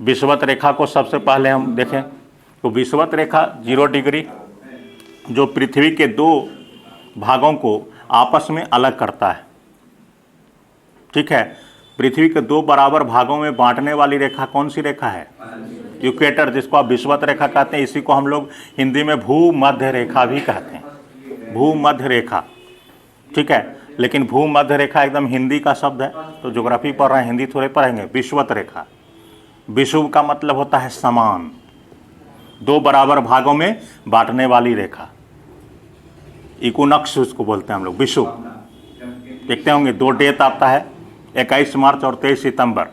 विषुवत रेखा को सबसे पहले हम देखें तो विषुवत रेखा 0 डिग्री जो पृथ्वी के 2 भागों को आपस में अलग करता है। ठीक है, पृथ्वी के 2 बराबर भागों में बांटने वाली रेखा कौन सी रेखा है? इक्वेटर, जिसको आप विषुवत रेखा कहते हैं। इसी को हम लोग हिंदी में भूमध्य रेखा भी कहते हैं, भूमध्य रेखा। ठीक है, लेकिन भूमध्य रेखा एकदम हिंदी का शब्द है, तो ज्योग्राफी पढ़ रहे हैं हिंदी थोड़े पढ़ेंगे। विषुवत रेखा, विषुव का मतलब होता है समान, 2 बराबर भागों में बांटने वाली रेखा, इक्विनॉक्स उसको बोलते हैं हम लोग, विषुव। देखते होंगे 2 डेट आता है, 21 मार्च और 23 सितंबर।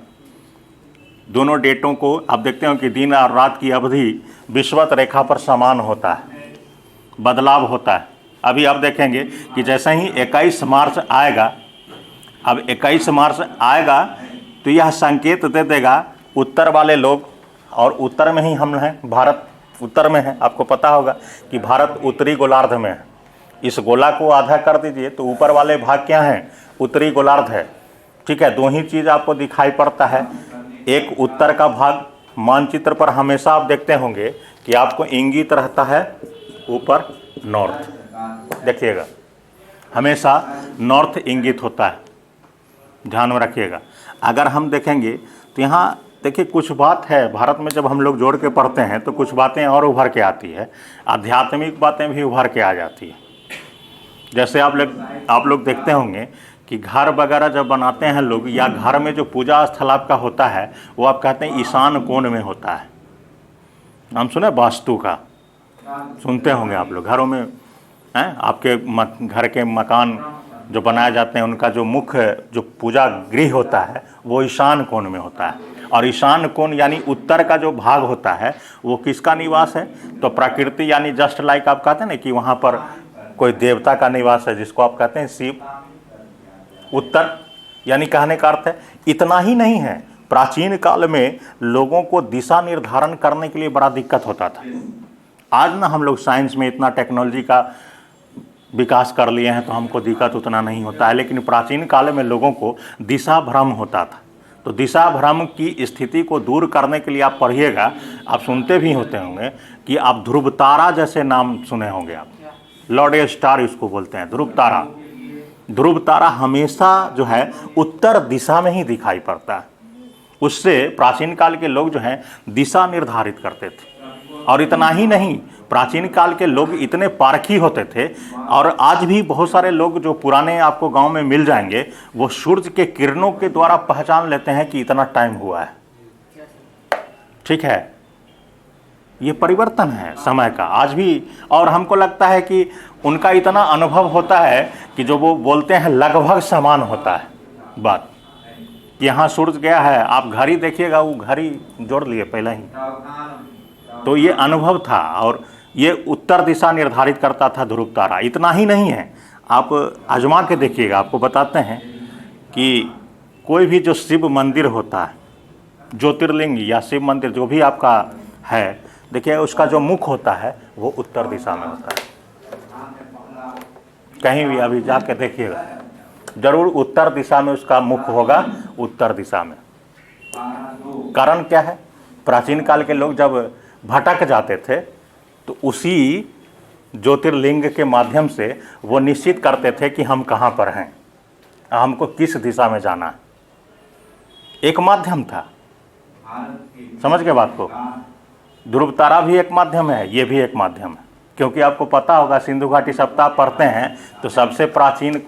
दोनों डेटों को आप देखते हो कि दिन और रात की अवधि विषुवत रेखा पर समान होता है, बदलाव होता है। अभी आप देखेंगे कि जैसे ही 21 मार्च आएगा, अब 21 मार्च आएगा तो यह संकेत दे देगा उत्तर वाले लोग, और उत्तर में ही हम हैं, भारत उत्तर में है। आपको पता होगा कि भारत उत्तरी गोलार्ध में है। इस गोला को आधा कर दीजिए तो ऊपर वाले भाग क्या हैं? उत्तरी गोलार्ध है। ठीक है, 2 ही चीज़ आपको दिखाई पड़ता है। एक उत्तर का भाग, मानचित्र पर हमेशा आप देखते होंगे कि आपको इंगित रहता है ऊपर नॉर्थ, देखिएगा हमेशा नॉर्थ इंगित होता है, ध्यान में रखिएगा। अगर हम देखेंगे तो यहाँ देखिए कुछ बात है, भारत में जब हम लोग जोड़ के पढ़ते हैं तो कुछ बातें और उभर के आती है, आध्यात्मिक बातें भी उभर के आ जाती है। जैसे आप लोग देखते होंगे कि घर वगैरह जब बनाते हैं लोग, या घर में जो पूजा स्थल आपका होता है वो आप कहते हैं ईशान कोण में होता है। नाम सुने वास्तु का? सुनते होंगे आप लोग, घरों में हैं, आपके घर के मकान जो बनाए जाते हैं उनका जो मुख्य जो पूजा गृह होता है वो ईशान कोण में होता है। और ईशान कोण यानी उत्तर का जो भाग होता है वो किसका निवास है? तो प्रकृति, यानी जस्ट लाइक आप कहते हैं ना कि वहाँ पर कोई देवता का निवास है, जिसको आप कहते हैं शिव। उत्तर यानी कहने का अर्थ है इतना ही नहीं है, प्राचीन काल में लोगों को दिशा निर्धारण करने के लिए बड़ा दिक्कत होता था। आज ना हम लोग साइंस में इतना टेक्नोलॉजी का विकास कर लिए हैं तो हमको दिक्कत उतना नहीं होता है, लेकिन प्राचीन काल में लोगों को दिशा भ्रम होता था। तो दिशा भ्रम की स्थिति को दूर करने के लिए आप पढ़िएगा, आप सुनते भी होते होंगे कि आप ध्रुव तारा जैसे नाम सुने होंगे आप, लॉर्ड स्टार इसको बोलते हैं, ध्रुव तारा। ध्रुव तारा हमेशा जो है उत्तर दिशा में ही दिखाई पड़ता है। उससे प्राचीन काल के लोग जो हैं दिशा निर्धारित करते थे। और इतना ही नहीं, प्राचीन काल के लोग इतने पारखी होते थे, और आज भी बहुत सारे लोग जो पुराने आपको गांव में मिल जाएंगे, वो सूरज के किरणों के द्वारा पहचान लेते हैं कि इतना टाइम हुआ है। ठीक है, ये परिवर्तन है समय का आज भी। और हमको लगता है कि उनका इतना अनुभव होता है कि जो वो बोलते हैं लगभग समान होता है बात। यहाँ सूरज गया है, आप घड़ी देखिएगा, वो घड़ी जोड़ लिए पहले ही, तो ये अनुभव था। और ये उत्तर दिशा निर्धारित करता था ध्रुव तारा। इतना ही नहीं है, आप आजमा के देखिएगा, आपको बताते हैं कि कोई भी जो शिव मंदिर होता है, ज्योतिर्लिंग या शिव मंदिर जो भी आपका है, देखिए उसका जो मुख होता है वो उत्तर दिशा में होता है। कहीं भी अभी जाके देखिएगा, जरूर उत्तर दिशा में उसका मुख होगा, उत्तर दिशा में। कारण क्या है? प्राचीन काल के लोग जब भटक जाते थे तो उसी ज्योतिर्लिंग के माध्यम से वो निश्चित करते थे कि हम कहाँ पर हैं, हमको किस दिशा में जाना है। एक माध्यम था, समझ गए बात को। ध्रुव तारा भी एक माध्यम है, ये भी एक माध्यम है। क्योंकि आपको पता होगा, सिंधु घाटी सप्ताह पढ़ते हैं तो सबसे प्राचीन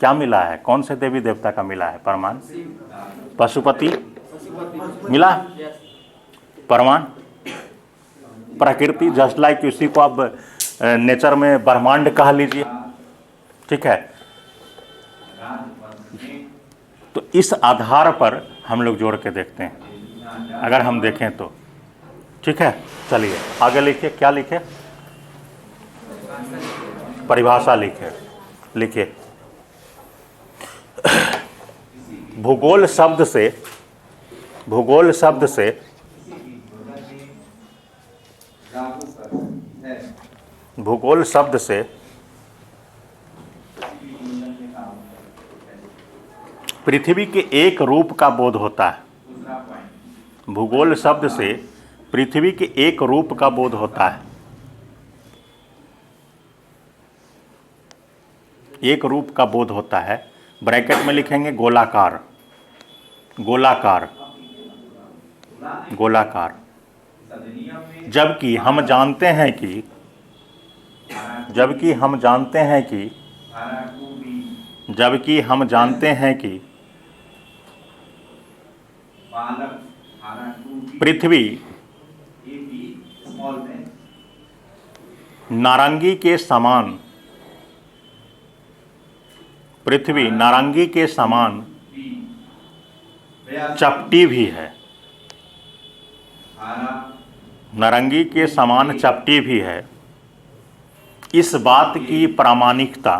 क्या मिला है, कौन से देवी देवता का मिला है प्रमाण? पशुपति मिला, प्रमाण प्रकृति, जस्ट लाइक उसी को आप नेचर में ब्रह्मांड कह लीजिए। ठीक है, तो इस आधार पर हम लोग जोड़ के देखते हैं, अगर हम देखें तो। ठीक है, चलिए आगे लिखिए, क्या लिखे? परिभाषा लिखिए। भूगोल शब्द से पृथ्वी के एक रूप का बोध होता है। भूगोल शब्द से पृथ्वी के एक रूप का बोध होता है। एक रूप का बोध होता है, ब्रैकेट में लिखेंगे गोलाकार, गोलाकार, गोलाकार। जबकि हम जानते हैं कि पृथ्वी नारंगी के समान, पृथ्वी नारंगी के समान चपटी भी है, नारंगी के समान चपटी भी है। इस बात की प्रामाणिकता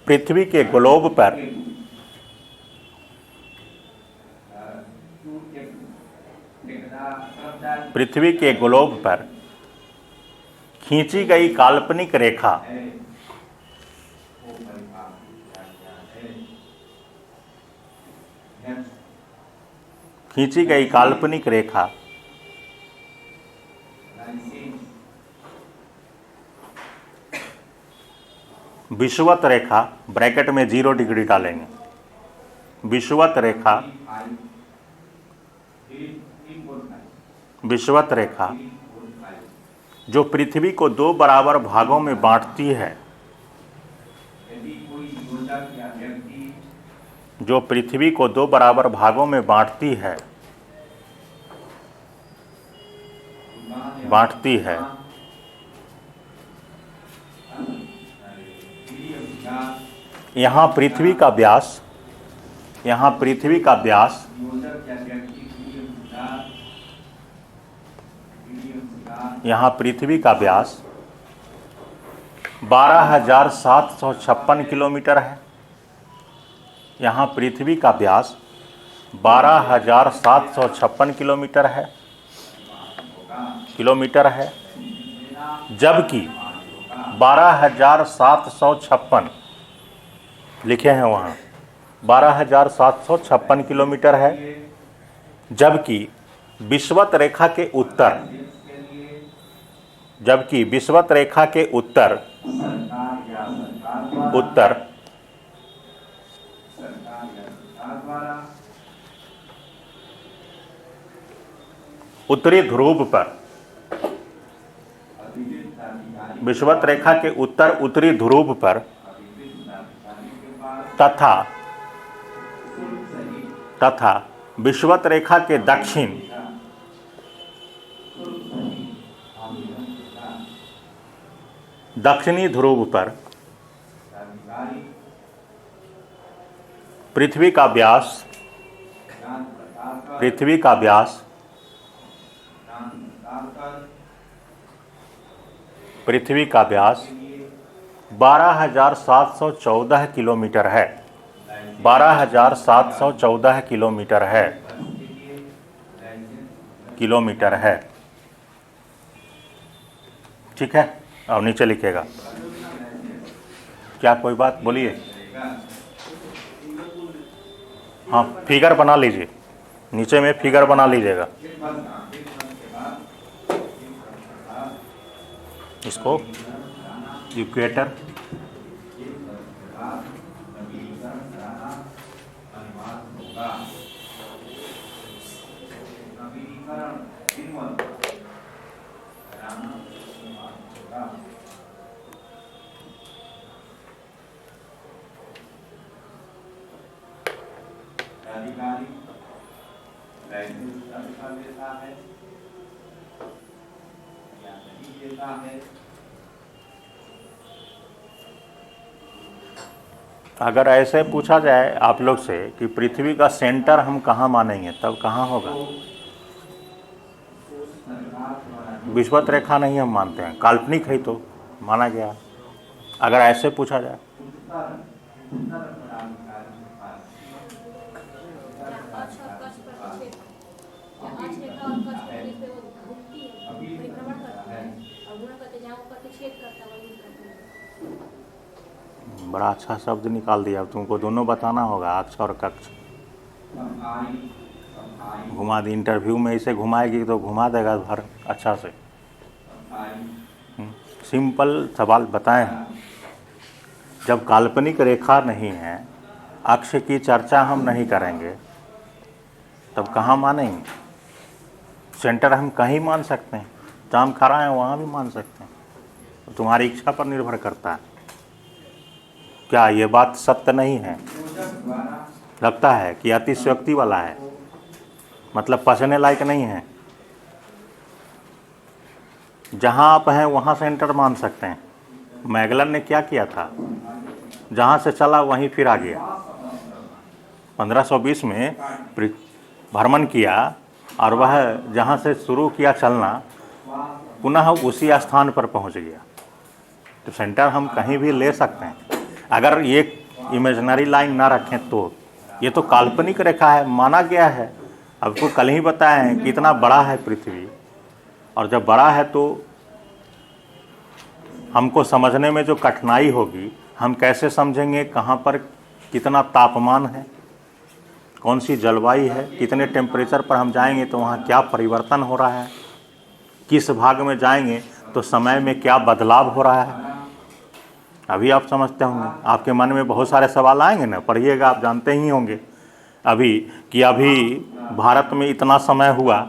पृथ्वी के ग्लोब पर खींची गई काल्पनिक रेखा विषुवत रेखा, ब्रैकेट में 0 डिग्री डालेंगे, विषुवत रेखा जो पृथ्वी को 2 बराबर भागों में बांटती है, जो पृथ्वी को 2 बराबर भागों में बांटती है, यहाँ पृथ्वी का व्यास 12,756 किलोमीटर है। यहाँ पृथ्वी का व्यास 12,756 किलोमीटर है, जबकि 12,756 लिखे हैं वहाँ 12,756 किलोमीटर है, जबकि विषुवत रेखा के उत्तर उत्तरी ध्रुव पर, विषुवत रेखा के उत्तर उत्तरी ध्रुव पर तथा विषुवत रेखा के दक्षिणी ध्रुव पर पृथ्वी का व्यास 12,714 किलोमीटर है। 12,714 किलोमीटर है। ठीक है, और नीचे लिखेगा क्या, कोई बात बोलिए। हाँ, फिगर बना लीजिए, नीचे में फिगर बना लीजिएगा। इसको इक्वेटर, अगर ऐसे पूछा जाए आप लोग से कि पृथ्वी का सेंटर हम कहाँ मानेंगे, तब कहाँ होगा? विषुवत रेखा नहीं हम मानते हैं, काल्पनिक है तो माना गया। अगर ऐसे पूछा जाए बड़ा अच्छा शब्द निकाल दिया। अब तुमको दोनों बताना होगा, अक्ष और कक्ष। घुमा दी, इंटरव्यू में इसे घुमाएगी तो घुमा देगा भर अच्छा से। सिंपल सवाल बताएं। जब काल्पनिक रेखा नहीं है, अक्ष की चर्चा हम नहीं करेंगे, तब कहाँ मानेंगे? सेंटर हम कहीं मान सकते हैं, जाम खड़ा है वहाँ भी मान सकते हैं, तो तुम्हारी इच्छा पर निर्भर करता है। क्या ये बात सत्य नहीं है? लगता है कि अतिशयोक्ति वाला है, मतलब पचने लायक नहीं है। जहाँ आप हैं वहाँ सेंटर मान सकते हैं। मैगलन ने क्या किया था, जहाँ से चला वहीं फिर आ गया। 1520 में भ्रमण किया और वह जहाँ से शुरू किया चलना, पुनः उसी स्थान पर पहुँच गया। तो सेंटर हम कहीं भी ले सकते हैं, अगर ये इमेजिनरी लाइन ना रखें तो। ये तो काल्पनिक रेखा है, माना गया है। आपको कल ही बताया है कि इतना बड़ा है पृथ्वी, और जब बड़ा है तो हमको समझने में जो कठिनाई होगी, हम कैसे समझेंगे कहाँ पर कितना तापमान है, कौन सी जलवायु है, कितने टेम्परेचर पर हम जाएंगे तो वहाँ क्या परिवर्तन हो रहा है, किस भाग में जाएंगे तो समय में क्या बदलाव हो रहा है। अभी आप समझते होंगे, आपके मन में बहुत सारे सवाल आएंगे ना, पढ़िएगा, आप जानते ही होंगे अभी कि अभी भारत में इतना समय हुआ,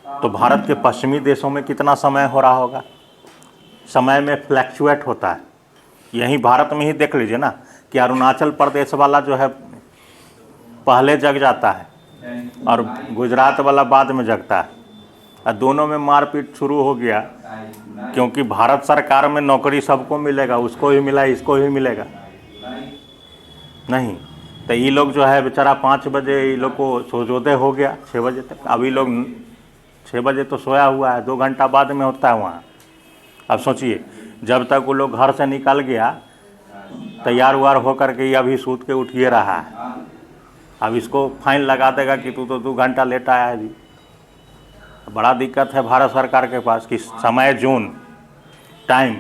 तो भारत के पश्चिमी देशों में कितना समय हो रहा होगा। समय में फ्लैक्चुएट होता है। यहीं भारत में ही देख लीजिए ना कि अरुणाचल प्रदेश वाला जो है पहले जग जाता है और गुजरात वाला बाद में जगता है, और दोनों में मारपीट शुरू हो गया, क्योंकि भारत सरकार में नौकरी सबको मिलेगा, उसको ही मिला, इसको ही मिलेगा नहीं। तो ये लोग जो है बेचारा 5 बजे ये लोग को सूर्योदय हो गया 6 बजे तक। अभी लोग 6 बजे तो सोया हुआ है, 2 घंटा बाद में होता है वहाँ। अब सोचिए, जब तक वो लोग घर से निकल गया, तैयार वार होकर के अभी सूत के उठिए रहा है। अब इसको फाइन लगा देगा कि तू तो 2 घंटा लेट आया है जी। बड़ा दिक्कत है भारत सरकार के पास कि समय जून टाइम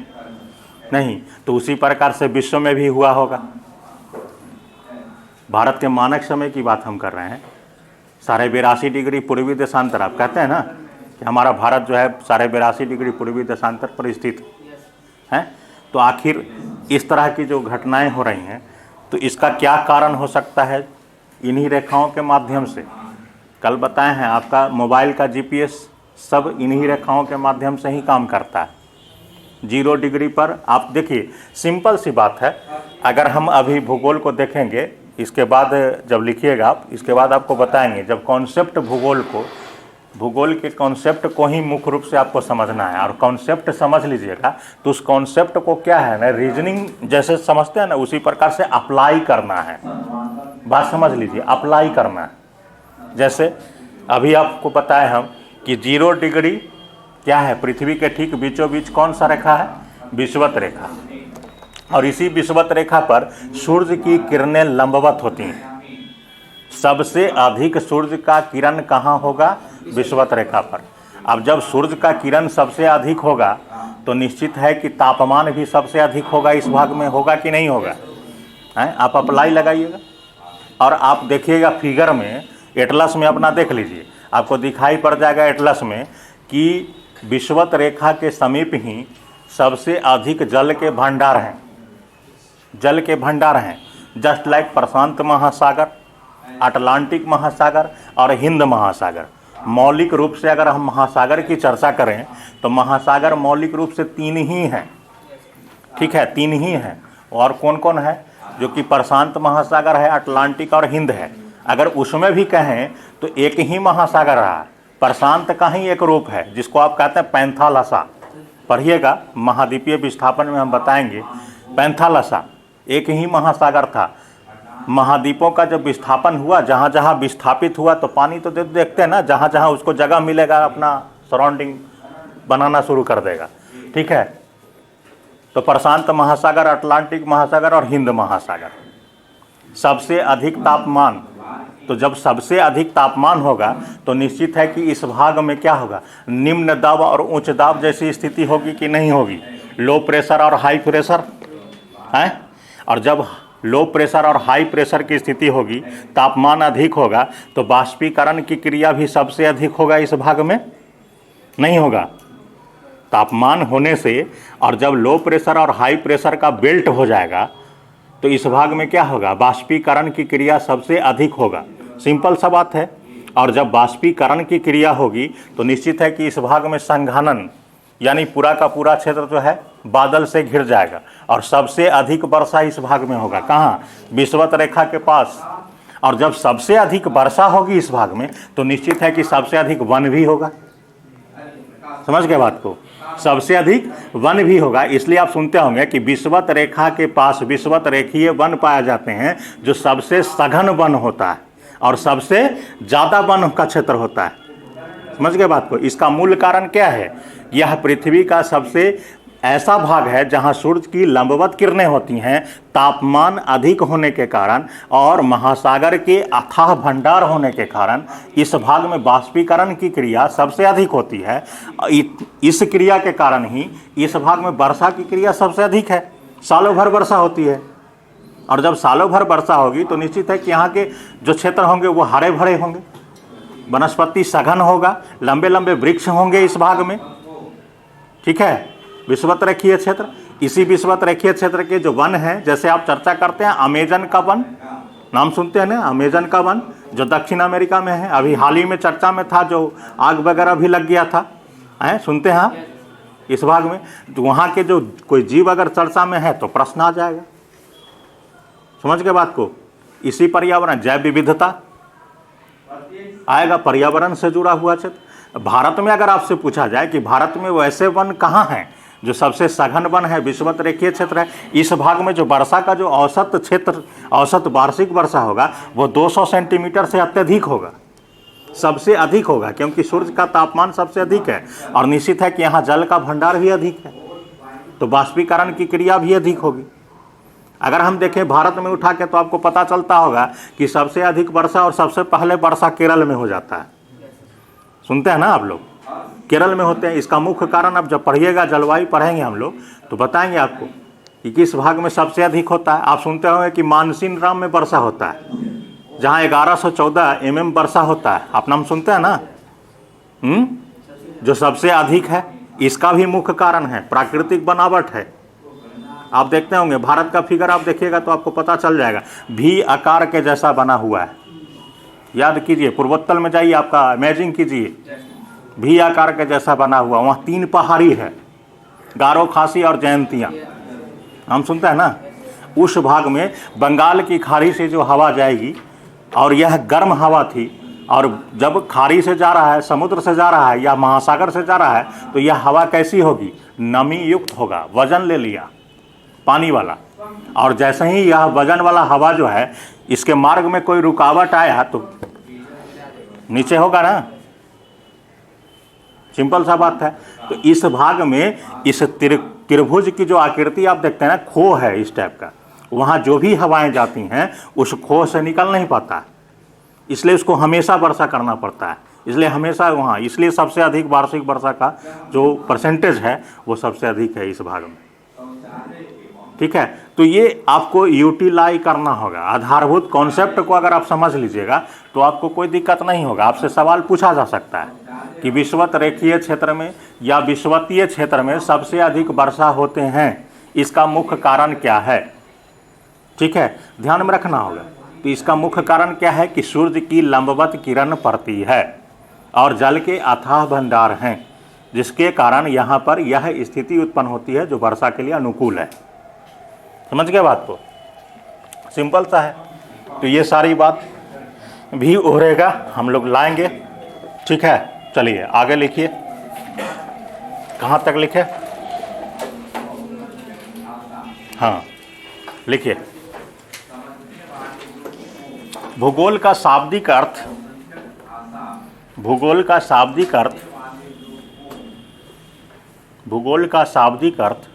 नहीं। तो उसी प्रकार से विश्व में भी हुआ होगा। भारत के मानक समय की बात हम कर रहे हैं, 82.5 डिग्री पूर्वी देशांतर, आप कहते हैं ना कि हमारा भारत जो है 82.5 डिग्री पूर्वी देशांतर पर स्थित है। तो आखिर इस तरह की जो घटनाएं हो रही हैं, तो इसका क्या कारण हो सकता है? इन्हीं रेखाओं के माध्यम से कल बताए हैं, आपका मोबाइल का जीपीएस सब इन्हीं रेखाओं के माध्यम से ही काम करता है। 0 डिग्री पर आप देखिए, सिंपल सी बात है। अगर हम अभी भूगोल को देखेंगे, इसके बाद जब लिखिएगा आप, इसके बाद आपको बताएंगे, जब कॉन्सेप्ट भूगोल के कॉन्सेप्ट को ही मुख्य रूप से आपको समझना है। और कॉन्सेप्ट समझ लीजिएगा तो उस कॉन्सेप्ट को क्या है ना, रीजनिंग जैसे समझते हैं ना, उसी प्रकार से अप्लाई करना है। बात समझ लीजिए, अप्लाई करना है। जैसे अभी आपको बताए हम कि 0 डिग्री क्या है, पृथ्वी के ठीक बीचों बीच कौन सा रेखा है? विषुवत रेखा। और इसी विषुवत रेखा पर सूर्य की किरणें लंबवत होती हैं। सबसे अधिक सूर्य का किरण कहाँ होगा? विषुवत रेखा पर। अब जब सूर्य का किरण सबसे अधिक होगा तो निश्चित है कि तापमान भी सबसे अधिक होगा। इस भाग में होगा कि नहीं होगा? हैं, आप अप्लाई लगाइएगा और आप देखिएगा फिगर में, एटलस में अपना देख लीजिए, आपको दिखाई पड़ जाएगा एटलस में कि विषुवत रेखा के समीप ही सबसे अधिक जल के भंडार हैं। जल के भंडार हैं, जस्ट लाइक प्रशांत महासागर, अटलांटिक महासागर और हिंद महासागर। मौलिक रूप से अगर हम महासागर की चर्चा करें तो महासागर मौलिक रूप से 3 ही हैं। ठीक है, 3 ही हैं। और कौन कौन है? जो कि प्रशांत महासागर है, अटलांटिक और हिंद है। अगर उसमें भी कहें तो एक ही महासागर रहा। प्रशांत का ही एक रूप है जिसको आप कहते हैं पैंथालसा। पढ़िएगा, महाद्वीपीय विस्थापन में हम बताएंगे। पैंथालसा एक ही महासागर था। महाद्वीपों का जब विस्थापन हुआ, जहाँ जहाँ विस्थापित हुआ तो पानी तो देखते हैं ना, जहाँ जहाँ उसको जगह मिलेगा अपना सराउंडिंग बनाना शुरू कर देगा। ठीक है, तो प्रशांत महासागर, अटलांटिक महासागर और हिंद महासागर। सबसे अधिक तापमान, तो जब सबसे अधिक तापमान होगा तो निश्चित है कि इस भाग में क्या होगा? निम्न दाब और उच्च दाब जैसी स्थिति होगी कि नहीं होगी? लो प्रेशर और हाई प्रेशर है। और जब लो प्रेशर और हाई प्रेशर की स्थिति होगी, तापमान अधिक होगा, तो बाष्पीकरण की क्रिया भी सबसे अधिक होगा इस भाग में, नहीं होगा? तापमान होने से, और जब लो प्रेशर और हाई प्रेशर का बेल्ट हो जाएगा तो इस भाग में क्या होगा? बाष्पीकरण की क्रिया सबसे अधिक होगा। सिंपल सा बात है। और जब बाष्पीकरण की क्रिया होगी तो निश्चित है कि इस भाग में संघनन, यानी पूरा का पूरा क्षेत्र जो है बादल से घिर जाएगा। और सबसे अधिक वर्षा इस भाग में होगा। कहाँ? विषुवत रेखा के पास। और जब सबसे अधिक वर्षा होगी इस भाग में तो निश्चित है कि सबसे अधिक वन भी होगा। समझ गए बात को? सबसे अधिक वन भी होगा। इसलिए आप सुनते होंगे कि विषुवत रेखा के पास विषुवत रेखीय वन पाए जाते हैं, जो सबसे सघन वन होता है और सबसे ज़्यादा वन का क्षेत्र होता है। समझ गए बात को? इसका मूल कारण क्या है? यह पृथ्वी का सबसे ऐसा भाग है जहां सूर्य की लंबवत किरणें होती हैं। तापमान अधिक होने के कारण और महासागर के अथाह भंडार होने के कारण इस भाग में बाष्पीकरण की क्रिया सबसे अधिक होती है। इस क्रिया के कारण ही इस भाग में वर्षा की क्रिया सबसे अधिक है। सालों भर वर्षा होती है। और जब सालों भर वर्षा होगी तो निश्चित है कि यहाँ के जो क्षेत्र होंगे वो हरे भरे होंगे, वनस्पति सघन होगा, लंबे लंबे वृक्ष होंगे इस भाग में। ठीक है, विषुवत रेखीय क्षेत्र। इसी विषुवत रेखीय क्षेत्र के जो वन हैं, जैसे आप चर्चा करते हैं अमेजन का वन, नाम सुनते हैं ना, अमेजन का वन जो दक्षिण अमेरिका में है। अभी हाल ही में चर्चा में था, जो आग वगैरह भी लग गया था, हैं, सुनते हैं आप इस भाग में। तो वहाँ के जो कोई जीव अगर चर्चा में है तो प्रश्न आ जाएगा। समझ गए बात को? इसी पर्यावरण, जैव विविधता आएगा, पर्यावरण से जुड़ा हुआ क्षेत्र। भारत में अगर आपसे पूछा जाए कि भारत में वैसे वन कहाँ हैं जो सबसे सघन वन है, विषुवत रेखीय क्षेत्र है, इस भाग में जो वर्षा का जो औसत क्षेत्र, औसत वार्षिक वर्षा होगा वो 200 सेंटीमीटर से अत्यधिक होगा, सबसे अधिक होगा, क्योंकि सूर्य का तापमान सबसे अधिक है। और निश्चित है कि यहाँ जल का भंडार भी अधिक है, तो बाष्पीकरण की क्रिया भी अधिक होगी। अगर हम देखें भारत में उठा के तो आपको पता चलता होगा कि सबसे अधिक वर्षा और सबसे पहले वर्षा केरल में हो जाता है। सुनते हैं ना आप लोग, केरल में होते हैं। इसका मुख्य कारण अब जब पढ़िएगा, जलवायु पढ़ेंगे हम लोग तो बताएंगे आपको कि किस भाग में सबसे अधिक होता है। आप सुनते होंगे कि मानसीन राम में वर्षा होता है, जहाँ 1114 mm वर्षा होता है, आप नाम सुनते हैं ना, जो सबसे अधिक है, इसका भी मुख्य कारण है प्राकृतिक बनावट है। आप देखते होंगे भारत का फिगर आप देखिएगा तो आपको पता चल जाएगा, भी आकार के जैसा बना हुआ है। याद कीजिए, पूर्वोत्तर में जाइए, आपका इमेजिन कीजिए, भी आकार के जैसा बना हुआ, वहाँ 3 पहाड़ी है, गारो, खासी और जयंतियाँ, हम सुनते हैं ना। उस भाग में बंगाल की खाड़ी से जो हवा जाएगी, और यह गर्म हवा थी, और जब खाड़ी से जा रहा है, समुद्र से जा रहा है या महासागर से जा रहा है, तो यह हवा कैसी होगी, नमी युक्त होगा, वजन ले लिया पानी वाला। और जैसे ही यह वजन वाला हवा जो है, इसके मार्ग में कोई रुकावट आया तो नीचे होगा ना, सिंपल सा बात है। तो इस भाग में इस त्रिभुज की जो आकृति आप देखते हैं ना, खो है इस टाइप का, वहाँ जो भी हवाएं जाती हैं उस खो से निकल नहीं पाता, इसलिए उसको हमेशा वर्षा करना पड़ता है। इसलिए हमेशा वहाँ, इसलिए सबसे अधिक वार्षिक वर्षा का जो परसेंटेज है वो सबसे अधिक है इस भाग में। ठीक है, तो ये आपको यूटिलाइज करना होगा। आधारभूत कॉन्सेप्ट को अगर आप समझ लीजिएगा तो आपको कोई दिक्कत नहीं होगा। आपसे सवाल पूछा जा सकता है कि विषुवत रेखीय क्षेत्र में या विषुवतीय क्षेत्र में सबसे अधिक वर्षा होते हैं, इसका मुख्य कारण क्या है। ठीक है, ध्यान में रखना होगा। तो इसका मुख्य कारण क्या है कि सूर्य की लंबवत किरण पड़ती है और जल के अथाह भंडार हैं, जिसके कारण यहाँ पर यह स्थिति उत्पन्न होती है जो वर्षा के लिए अनुकूल है। समझ गए बात को, सिंपल सा है। तो ये सारी बात भी उभरेगा, हम लोग लाएंगे। ठीक है, चलिए आगे लिखिए, कहाँ तक लिखे, हाँ लिखिए। भूगोल का शाब्दिक अर्थ, भूगोल का शाब्दिक अर्थ, भूगोल का शाब्दिक अर्थ,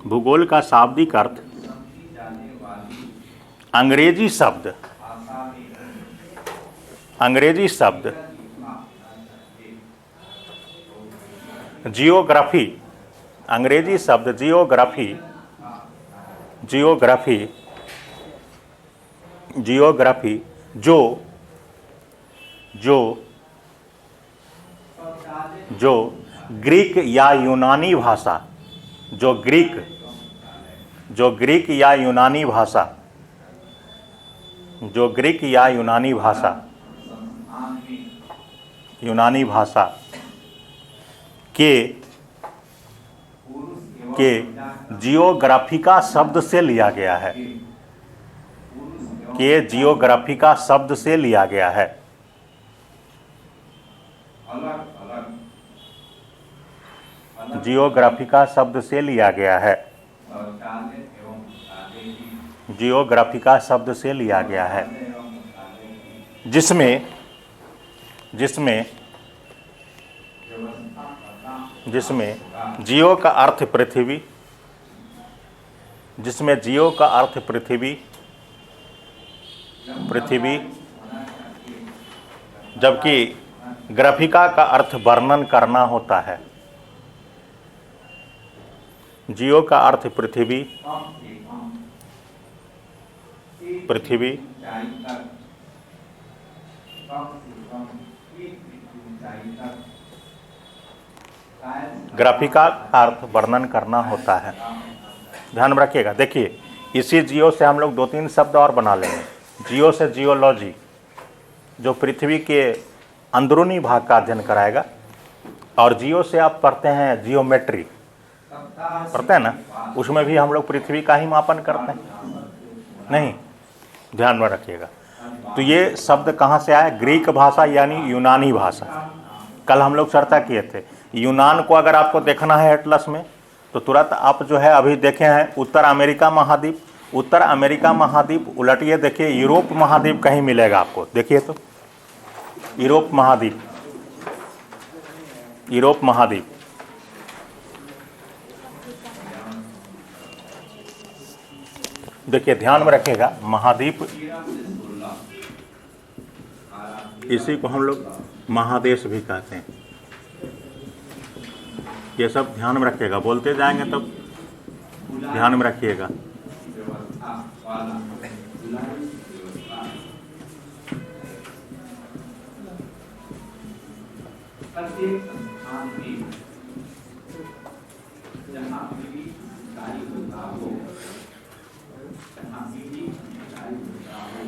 भूगोल का शाब्दिक अर्थ अंग्रेजी शब्द, अंग्रेजी शब्द जियोग्राफी, अंग्रेजी शब्द जियोग्राफी, जियोग्राफी, जियोग्राफी जो जो जो ग्रीक या यूनानी भाषा, जो ग्रीक या यूनानी भाषा, जो ग्रीक या यूनानी भाषा, यूनानी भाषा के जियोग्राफिका शब्द से लिया गया है, के जियोग्राफिका शब्द से लिया गया है। जियोग्राफिका शब्द से लिया गया है, जियोग्राफिका शब्द से लिया गया है, जिसमें जिसमें जिसमें जियो का अर्थ पृथ्वी, जिसमें जियो का अर्थ पृथ्वी, पृथ्वी, जबकि ग्राफिका का अर्थ वर्णन करना होता है। जियो का अर्थ पृथ्वी, पृथ्वी, ग्राफिका का अर्थ वर्णन करना होता है। ध्यान में रखिएगा। देखिए, इसी जियो से हम लोग 2-3 शब्द और बना लेंगे। जियो से जियोलॉजी, जो पृथ्वी के अंदरूनी भाग का अध्ययन कराएगा, और जियो से आप पढ़ते हैं जियोमेट्री, पढ़ते हैं ना, उसमें भी हम लोग पृथ्वी का ही मापन करते हैं, नहीं, ध्यान में रखिएगा। तो ये शब्द कहाँ से आया, ग्रीक भाषा यानी यूनानी भाषा। कल हम लोग चर्चा किए थे, यूनान को अगर आपको देखना है एटलस में तो तुरंत आप जो है अभी देखे हैं उत्तर अमेरिका महाद्वीप, उत्तर अमेरिका महाद्वीप उलटिए, देखिए यूरोप महाद्वीप कहीं मिलेगा आपको, देखिए तो यूरोप महाद्वीप, यूरोप महाद्वीप, देखिए ध्यान में रखिएगा, महाद्वीप, इसी को हम लोग महादेश भी कहते हैं। ये सब ध्यान में रखिएगा, बोलते जाएंगे तब ध्यान में रखिएगा। वाला जुलाई व्यवस्था प्रत्येक संस्थान में जहाँ भी कार्य होता हो, जहाँ भी कार्य होता हो,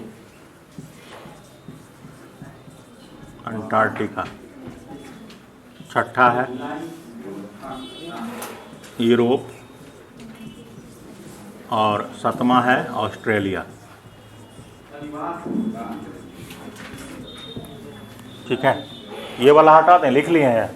अंटार्कटिका छठा है यूरोप और सातवां है ऑस्ट्रेलिया। ठीक है, ये वाला हटा दें, लिख लिए हैं।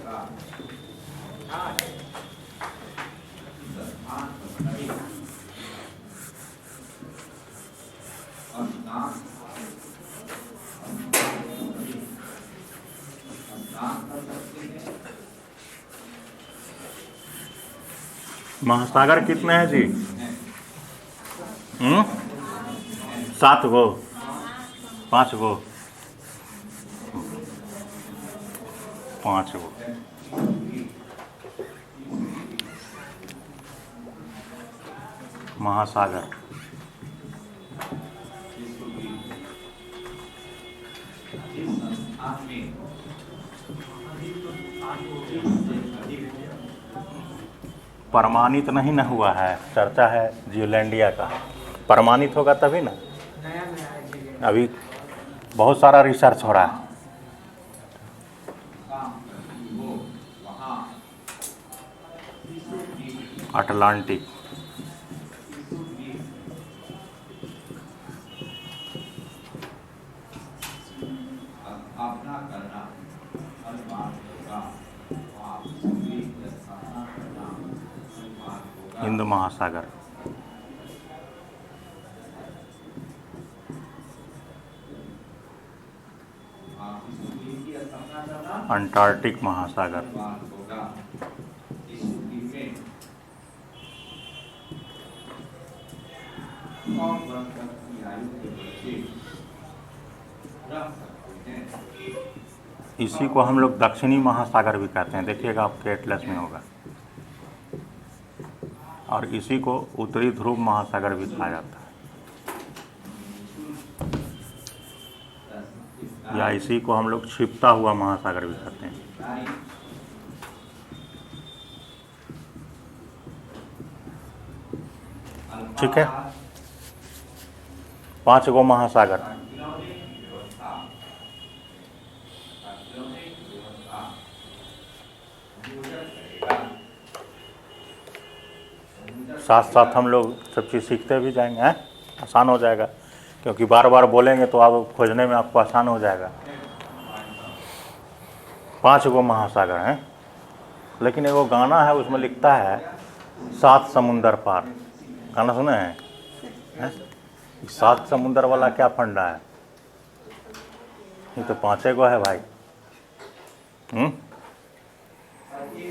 महासागर कितने हैं जी? 7 गो, 5 गो, 5 गो। महासागर प्रमाणित नहीं न हुआ है, चर्चा है जीलैंडिया का। प्रमाणित होगा तभी ना, अभी बहुत सारा रिसर्च हो रहा है। अटलांटिक हिंद महासागर, अंटार्कटिक महासागर, इसी को हम लोग दक्षिणी महासागर भी कहते हैं, देखिएगा आपके एटलस में होगा। और इसी को उत्तरी ध्रुव महासागर भी कहा जाता है, या इसी को हम लोग छिपता हुआ महासागर भी कहते हैं। ठीक है, 5 गो महासागर। साथ साथ हम लोग सब चीज़ सीखते भी जाएंगे, हैं? आसान हो जाएगा, क्योंकि बार बार बोलेंगे तो आप खोजने में आपको आसान हो जाएगा। 5 गो महासागर हैं, लेकिन एगो गाना है उसमें लिखता है 7 समुंदर पार। गाना सुने हैं? 7 समुंदर वाला क्या फंडा है? ये तो 5 गो है भाई।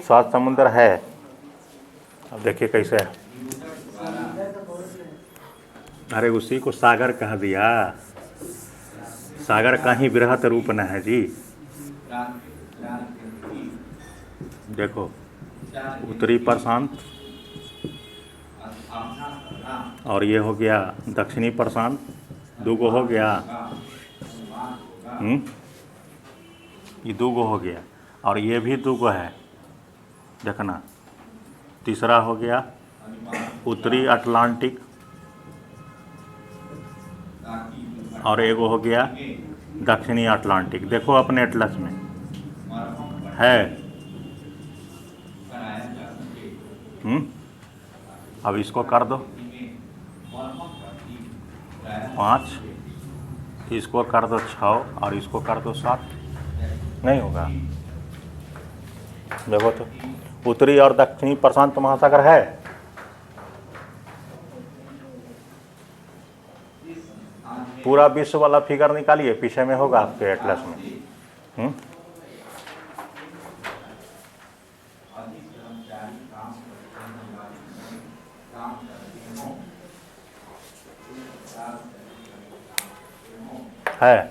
7 समुंदर है, अब देखिए कैसे है। अरे उसी को सागर कह दिया, सागर का ही बृहत रूप न है जी। देखो, उत्तरी प्रशांत और ये हो गया दक्षिणी प्रशांत, 2 गो हो गया। ये 2 गो हो गया, और ये भी 2 गो है, देखना। तीसरा हो गया उत्तरी अटलांटिक, और एगो हो गया दक्षिणी अटलांटिक। देखो अपने एटलस में है। अब इसको कर दो 5, इसको कर दो 6, और इसको कर दो 7, नहीं होगा। देखो तो उत्तरी और दक्षिणी प्रशांत महासागर है। पूरा विश्व वाला फिगर निकालिए, पीछे में होगा आपके एटलस में। है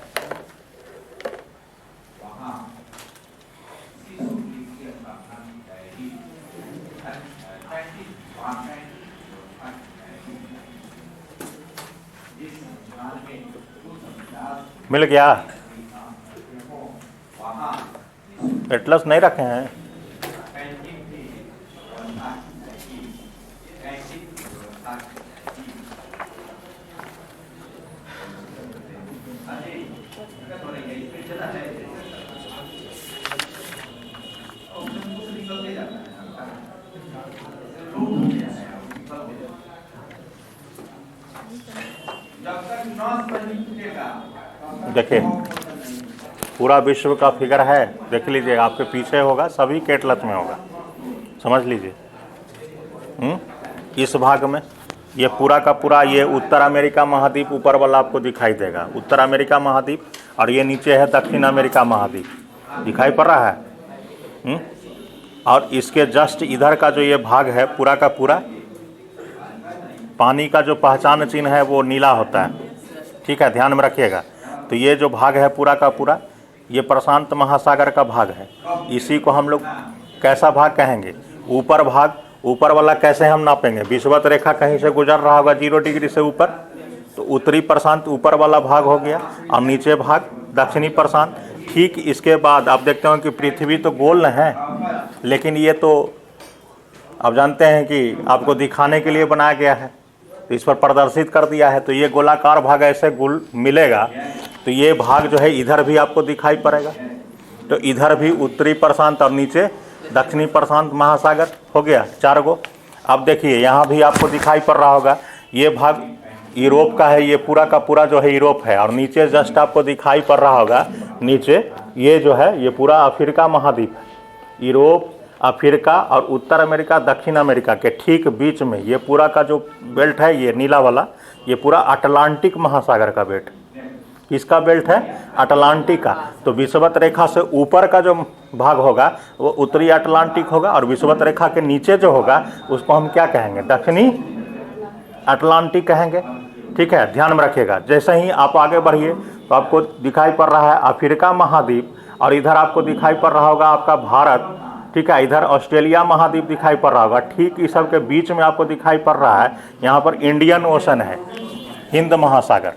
मिल गया? वहाँ एटलस नहीं रखे हैं? बैंकिंग की व्यवस्था की, बैंकिंग की व्यवस्था की। अरे क्या हो रही है इसमें चला है और उसमें कुछ निकलते जाता है रूप हो गया है निकल हो जाता है। जब तक नस नहीं टूटेगा देखिए पूरा विश्व का फिगर है, देख लीजिए, आपके पीछे होगा, सभी के एटलस में होगा, समझ लीजिए। इस भाग में ये पूरा का पूरा ये उत्तर अमेरिका महाद्वीप ऊपर वाला आपको दिखाई देगा, उत्तर अमेरिका महाद्वीप, और ये नीचे है दक्षिण अमेरिका महाद्वीप, दिखाई पड़ रहा है। और इसके जस्ट इधर का जो ये भाग है पूरा का पूरा, पानी का जो पहचान चिन्ह है वो नीला होता है, ठीक है, ध्यान में रखिएगा। तो ये जो भाग है पूरा का पूरा, ये प्रशांत महासागर का भाग है। इसी को हम लोग कैसा भाग कहेंगे? ऊपर भाग, ऊपर वाला कैसे हम नापेंगे? विषुवत रेखा कहीं से गुजर रहा होगा 0 डिग्री से ऊपर, तो उत्तरी प्रशांत ऊपर वाला भाग हो गया, और नीचे भाग दक्षिणी प्रशांत। ठीक इसके बाद आप देखते हो कि पृथ्वी तो गोल है, लेकिन ये तो आप जानते हैं कि आपको दिखाने के लिए बनाया गया है, तो इस पर प्रदर्शित कर दिया है। तो ये गोलाकार भाग ऐसे गोल मिलेगा, तो ये भाग जो है इधर भी आपको दिखाई पड़ेगा। तो इधर भी उत्तरी प्रशांत और नीचे दक्षिणी प्रशांत महासागर हो गया 4 गो। अब देखिए यहाँ भी आपको दिखाई पड़ रहा होगा, ये भाग यूरोप का है, ये पूरा का पूरा जो है यूरोप है, और नीचे जस्ट आपको दिखाई पड़ रहा होगा नीचे ये जो है ये पूरा अफ्रीका महाद्वीप है। यूरोप, अफ्रीका और उत्तर अमेरिका दक्षिण अमेरिका के ठीक बीच में ये पूरा का जो बेल्ट है, ये नीला वाला, ये पूरा अटलांटिक महासागर का बेल्ट। किसका बेल्ट है? अटलांटिक का। तो विषुवत रेखा से ऊपर का जो भाग होगा वो उत्तरी अटलांटिक होगा, और विषुवत रेखा के नीचे जो होगा उसको हम क्या कहेंगे? दक्षिणी अटलांटिक कहेंगे, ठीक है, ध्यान में रखिएगा। जैसे ही आप आगे बढ़िए तो आपको दिखाई पड़ रहा है अफ्रीका महाद्वीप, और इधर आपको दिखाई पड़ रहा होगा आपका भारत, ठीक है, इधर ऑस्ट्रेलिया महाद्वीप दिखाई पड़ रहा होगा। ठीक इस सब के बीच में आपको दिखाई पड़ रहा है यहाँ पर इंडियन ओशन है, हिंद महासागर,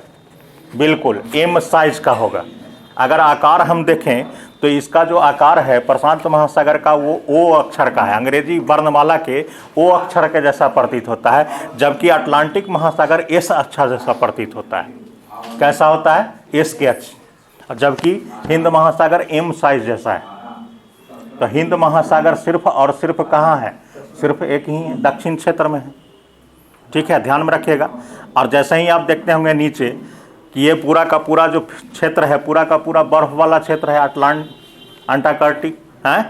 बिल्कुल एम साइज का होगा। अगर आकार हम देखें तो इसका जो आकार है प्रशांत महासागर का वो ओ अक्षर का है, अंग्रेजी वर्णमाला के ओ अक्षर के जैसा प्रतीत होता है, जबकि अटलांटिक महासागर एस अक्षर जैसा प्रतीत होता है। कैसा होता है? एस के अक्षर, जबकि हिंद महासागर एम साइज जैसा है। तो हिंद महासागर सिर्फ और सिर्फ कहाँ है? सिर्फ एक ही दक्षिण क्षेत्र में है, ठीक है, ध्यान में रखिएगा। और जैसे ही आप देखते होंगे नीचे कि ये पूरा का पूरा जो क्षेत्र है पूरा का पूरा बर्फ वाला क्षेत्र है, अंटार्कटिक है,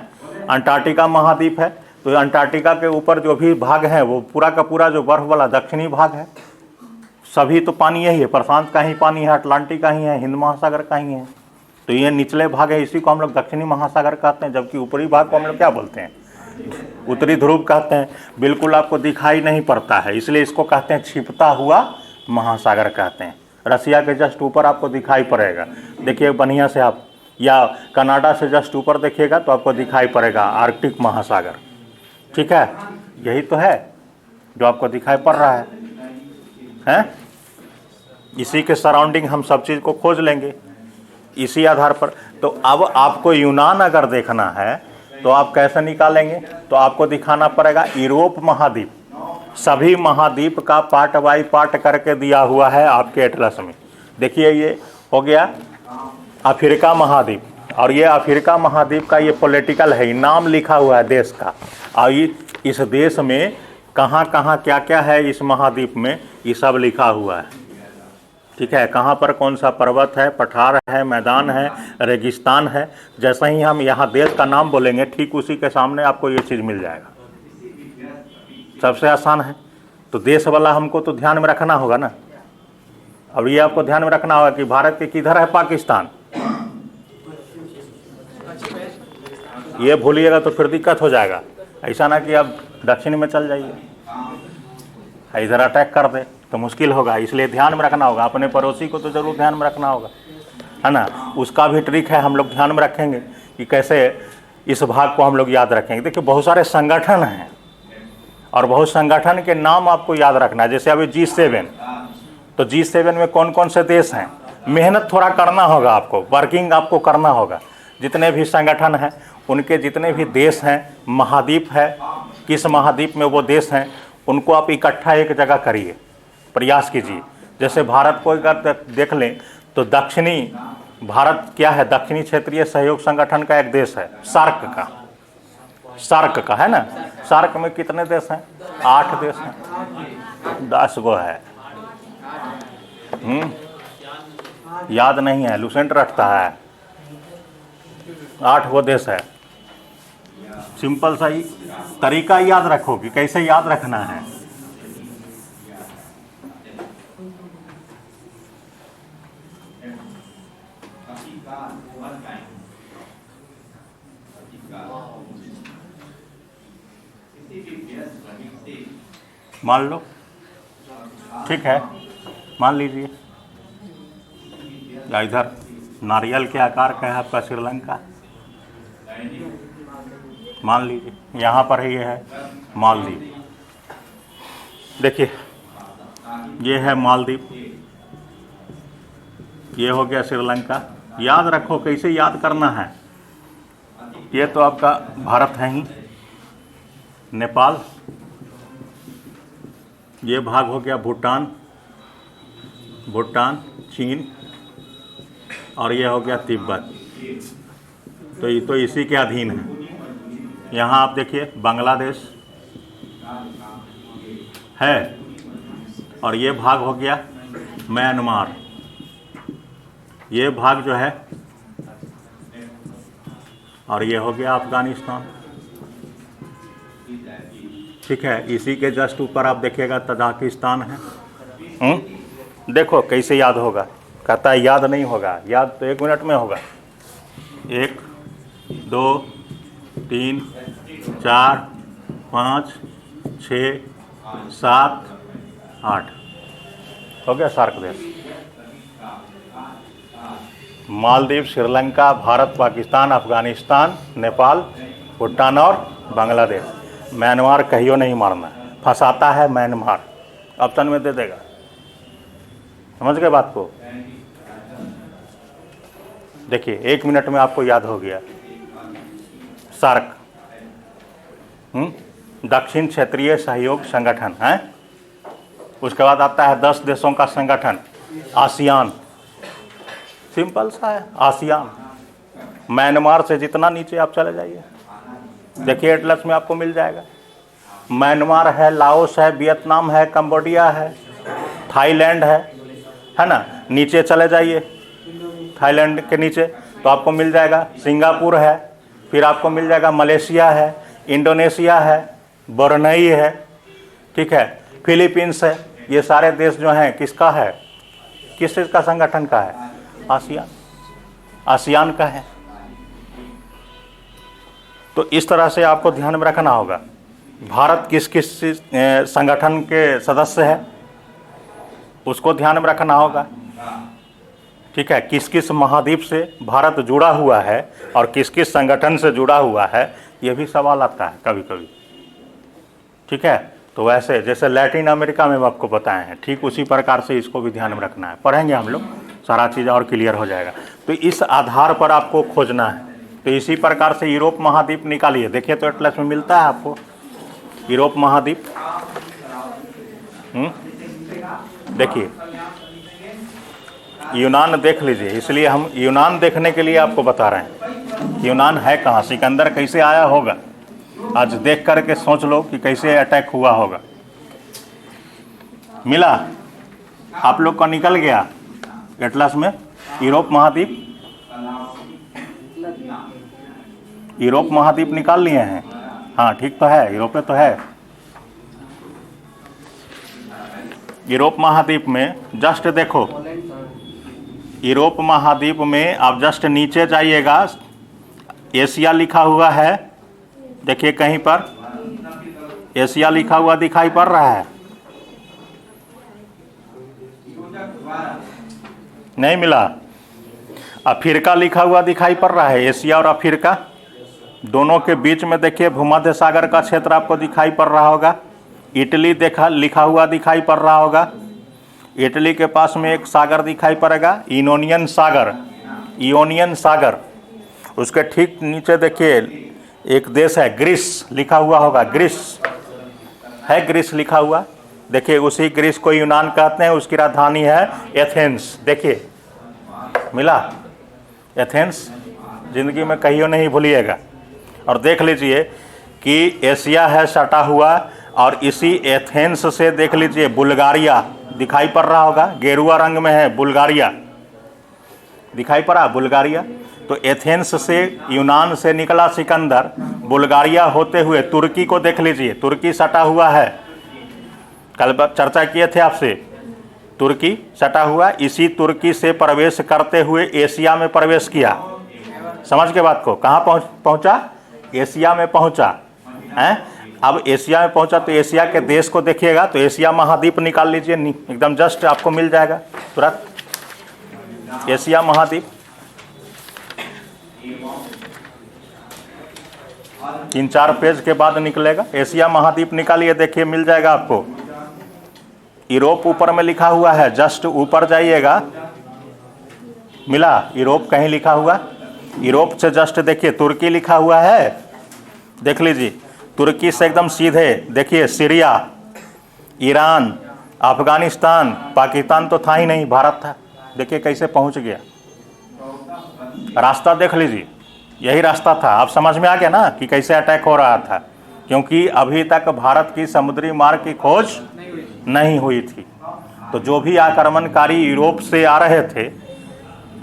अंटार्कटिका महाद्वीप है। तो अंटार्कटिका के ऊपर जो भी भाग है वो पूरा का पूरा जो बर्फ वाला दक्षिणी भाग है। सभी तो पानी यही है, प्रशांत का ही पानी है, अटलांटिक का ही है, हिंद महासागर का ही है। तो ये निचले भाग है, इसी को हम लोग दक्षिणी महासागर कहते हैं, जबकि ऊपरी भाग को हम लोग क्या बोलते हैं? उत्तरी ध्रुव कहते हैं। बिल्कुल आपको दिखाई नहीं पड़ता है, इसलिए इसको कहते हैं छिपता हुआ महासागर कहते हैं। रसिया के जस्ट ऊपर आपको दिखाई पड़ेगा, देखिए बढ़िया से आप, या कनाडा से जस्ट ऊपर देखिएगा तो आपको दिखाई पड़ेगा आर्कटिक महासागर, ठीक है, यही तो है जो आपको दिखाई पड़ रहा है? इसी के सराउंडिंग हम सब चीज़ को खोज लेंगे इसी आधार पर। तो अब आपको यूनान अगर देखना है तो आप कैसे निकालेंगे? तो आपको दिखाना पड़ेगा यूरोप महाद्वीप, सभी महाद्वीप का पार्ट बाई पार्ट करके दिया हुआ है आपके एटलस में। देखिए ये हो गया अफ्रीका महाद्वीप, और ये अफ्रीका महाद्वीप का ये पॉलिटिकल है, नाम लिखा हुआ है देश का, और इस देश में कहाँ कहाँ क्या क्या है इस महाद्वीप में ये सब लिखा हुआ है, ठीक है, कहाँ पर कौन सा पर्वत है, पठार है, मैदान है, रेगिस्तान है। जैसे ही हम यहाँ देश का नाम बोलेंगे ठीक उसी के सामने आपको ये चीज़ मिल जाएगा, सबसे आसान है। तो देश वाला हमको तो ध्यान में रखना होगा ना। अब ये आपको ध्यान में रखना होगा कि भारत के किधर है पाकिस्तान, ये भूलिएगा तो फिर दिक्कत हो जाएगा। ऐसा ना कि आप दक्षिण में चल जाइए, इधर अटैक कर दे तो मुश्किल होगा, इसलिए ध्यान में रखना होगा। अपने पड़ोसी को तो ज़रूर ध्यान में रखना होगा, है ना। उसका भी ट्रिक है, हम लोग ध्यान में रखेंगे कि कैसे इस भाग को हम लोग याद रखेंगे। देखिए बहुत सारे संगठन हैं और बहुत संगठन के नाम आपको याद रखना है। जैसे अभी G7, तो G7 में कौन कौन से देश हैं? मेहनत थोड़ा करना होगा आपको, वर्किंग आपको करना होगा। जितने भी संगठन हैं, उनके जितने भी देश हैं, महाद्वीप है, किस महाद्वीप में वो देश हैं, उनको आप इकट्ठा एक जगह करिए, प्रयास कीजिए। जैसे भारत को अगर देख लें तो दक्षिणी भारत क्या है, दक्षिणी क्षेत्रीय सहयोग संगठन का एक देश है, सार्क का है ना। सार्क में कितने देश हैं? 8 देश हैं, 10 गो है। याद नहीं है, लुसेंट रखता है। 8 गो देश है। सिंपल सा ही तरीका याद रखो कि कैसे याद रखना है। मान लो, ठीक है, मान लीजिए या इधर नारियल के आकार का है आपका श्रीलंका, मान लीजिए यहाँ पर ये है मालदीव। देखिए ये है मालदीव, ये हो गया श्रीलंका। याद रखो कैसे याद करना है। ये तो आपका भारत है ही, नेपाल, ये भाग हो गया भूटान, चीन, और ये हो गया तिब्बत। तो ये तो इसी के अधीन है। यहाँ आप देखिए बांग्लादेश है, और ये भाग हो गया म्यांमार, ये भाग जो है, और ये हो गया अफगानिस्तान। ठीक है, इसी के जस्ट ऊपर आप देखिएगा तजाकिस्तान है। देखो कैसे याद होगा। कहता है याद नहीं होगा, याद तो 1 मिनट में होगा। 1 2 3 4 5 6 7 8 हो गया सार्क देश। मालदीव, श्रीलंका, भारत, पाकिस्तान, अफगानिस्तान, नेपाल, भूटान और बांग्लादेश। म्यांमार कहियो नहीं मारना, फंसाता है म्यांमार, ऑप्शन में दे देगा। समझ गए बात को? देखिए 1 मिनट में आपको याद हो गया। सार्क दक्षिण क्षेत्रीय सहयोग संगठन है। उसके बाद आता है 10 देशों का संगठन, आसियान। सिंपल सा है, आसियान। म्यांमार से जितना नीचे आप चले जाइए, देखिए एटलस में आपको मिल जाएगा। म्यांमार है, लाओस है, वियतनाम है, कंबोडिया है, थाईलैंड है ना। नीचे चले जाइए, थाईलैंड के नीचे तो आपको मिल जाएगा सिंगापुर है, फिर आपको मिल जाएगा मलेशिया है, इंडोनेशिया है, ब्रुनेई है, ठीक है, फिलीपींस है। ये सारे देश जो हैं किसका है, किस चीज़ का संगठन का है? आसियान का है। तो इस तरह से आपको ध्यान में रखना होगा भारत किस किस संगठन के सदस्य है, उसको ध्यान में रखना होगा। ठीक है, किस किस महाद्वीप से भारत जुड़ा हुआ है और किस किस संगठन से जुड़ा हुआ है, ये भी सवाल आता है कभी कभी। ठीक है, तो वैसे जैसे लैटिन अमेरिका में आपको बताए हैं, ठीक उसी प्रकार से इसको भी ध्यान में रखना है। पढ़ेंगे हम लोग, सारा चीज़ और क्लियर हो जाएगा। तो इस आधार पर आपको खोजना है। तो इसी प्रकार से यूरोप महाद्वीप निकालिए। देखिए तो एटलस में मिलता है आपको यूरोप महाद्वीप। देखिए यूनान देख लीजिए, इसलिए हम यूनान देखने के लिए आपको बता रहे हैं। यूनान है कहाँ, सिकंदर कैसे आया होगा, आज देख करके सोच लो कि कैसे अटैक हुआ होगा। मिला आप लोग का, निकल गया एटलस में यूरोप महाद्वीप। यूरोप महाद्वीप निकाल लिए हैं, हाँ ठीक तो है, यूरोप तो है। यूरोप महाद्वीप में जस्ट देखो, यूरोप महाद्वीप में आप जस्ट नीचे जाइएगा, एशिया लिखा हुआ है। देखिए कहीं पर एशिया लिखा हुआ दिखाई पड़ रहा है, नहीं मिला। अफ्रीका लिखा हुआ दिखाई पड़ रहा है। एशिया और अफ्रीका दोनों के बीच में देखिए भूमध्य सागर का क्षेत्र आपको दिखाई पड़ रहा होगा। इटली देखा लिखा हुआ दिखाई पड़ रहा होगा। इटली के पास में एक सागर दिखाई पड़ेगा, इयोनियन सागर, इयोनियन सागर। उसके ठीक नीचे देखिए एक देश है ग्रीस, लिखा हुआ होगा, ग्रीस है, ग्रीस लिखा हुआ। देखिए उसी ग्रीस को यूनान कहते हैं, उसकी राजधानी है एथेंस। देखिए मिला, एथेंस जिंदगी में कहियो नहीं भूलिएगा। और देख लीजिए कि एशिया है सटा हुआ, और इसी एथेंस से देख लीजिए बुल्गारिया दिखाई पड़ रहा होगा, गेरुआ रंग में है बुल्गारिया, दिखाई पड़ा बुल्गारिया। तो एथेंस से, यूनान से निकला सिकंदर, बुल्गारिया होते हुए तुर्की को देख लीजिए, तुर्की सटा हुआ है, कल चर्चा किए थे आपसे, तुर्की सटा हुआ, इसी तुर्की से प्रवेश करते हुए एशिया में प्रवेश किया। समझ के बात को, कहाँ पहुँचा? एशिया में पहुँचा है। अब एशिया में पहुँचा तो एशिया के देश को देखिएगा, तो एशिया महाद्वीप निकाल लीजिए, एकदम जस्ट आपको मिल जाएगा तुरंत, एशिया महाद्वीप। 3-4 पेज के बाद निकलेगा, एशिया महाद्वीप निकालिए, देखिए मिल जाएगा आपको। यूरोप ऊपर में लिखा हुआ है, जस्ट ऊपर जाइएगा, मिला यूरोप कहीं लिखा हुआ, यूरोप से जस्ट देखिए तुर्की लिखा हुआ है, देख लीजिए तुर्की से एकदम सीधे देखिए सीरिया, ईरान, अफगानिस्तान, पाकिस्तान तो था ही नहीं, भारत था। देखिए कैसे पहुंच गया, रास्ता देख लीजिए, यही रास्ता था। आप समझ में आ गया ना कि कैसे अटैक हो रहा था, क्योंकि अभी तक भारत की समुद्री मार्ग की खोज नहीं हुई थी। तो जो भी आक्रमणकारी यूरोप से आ रहे थे,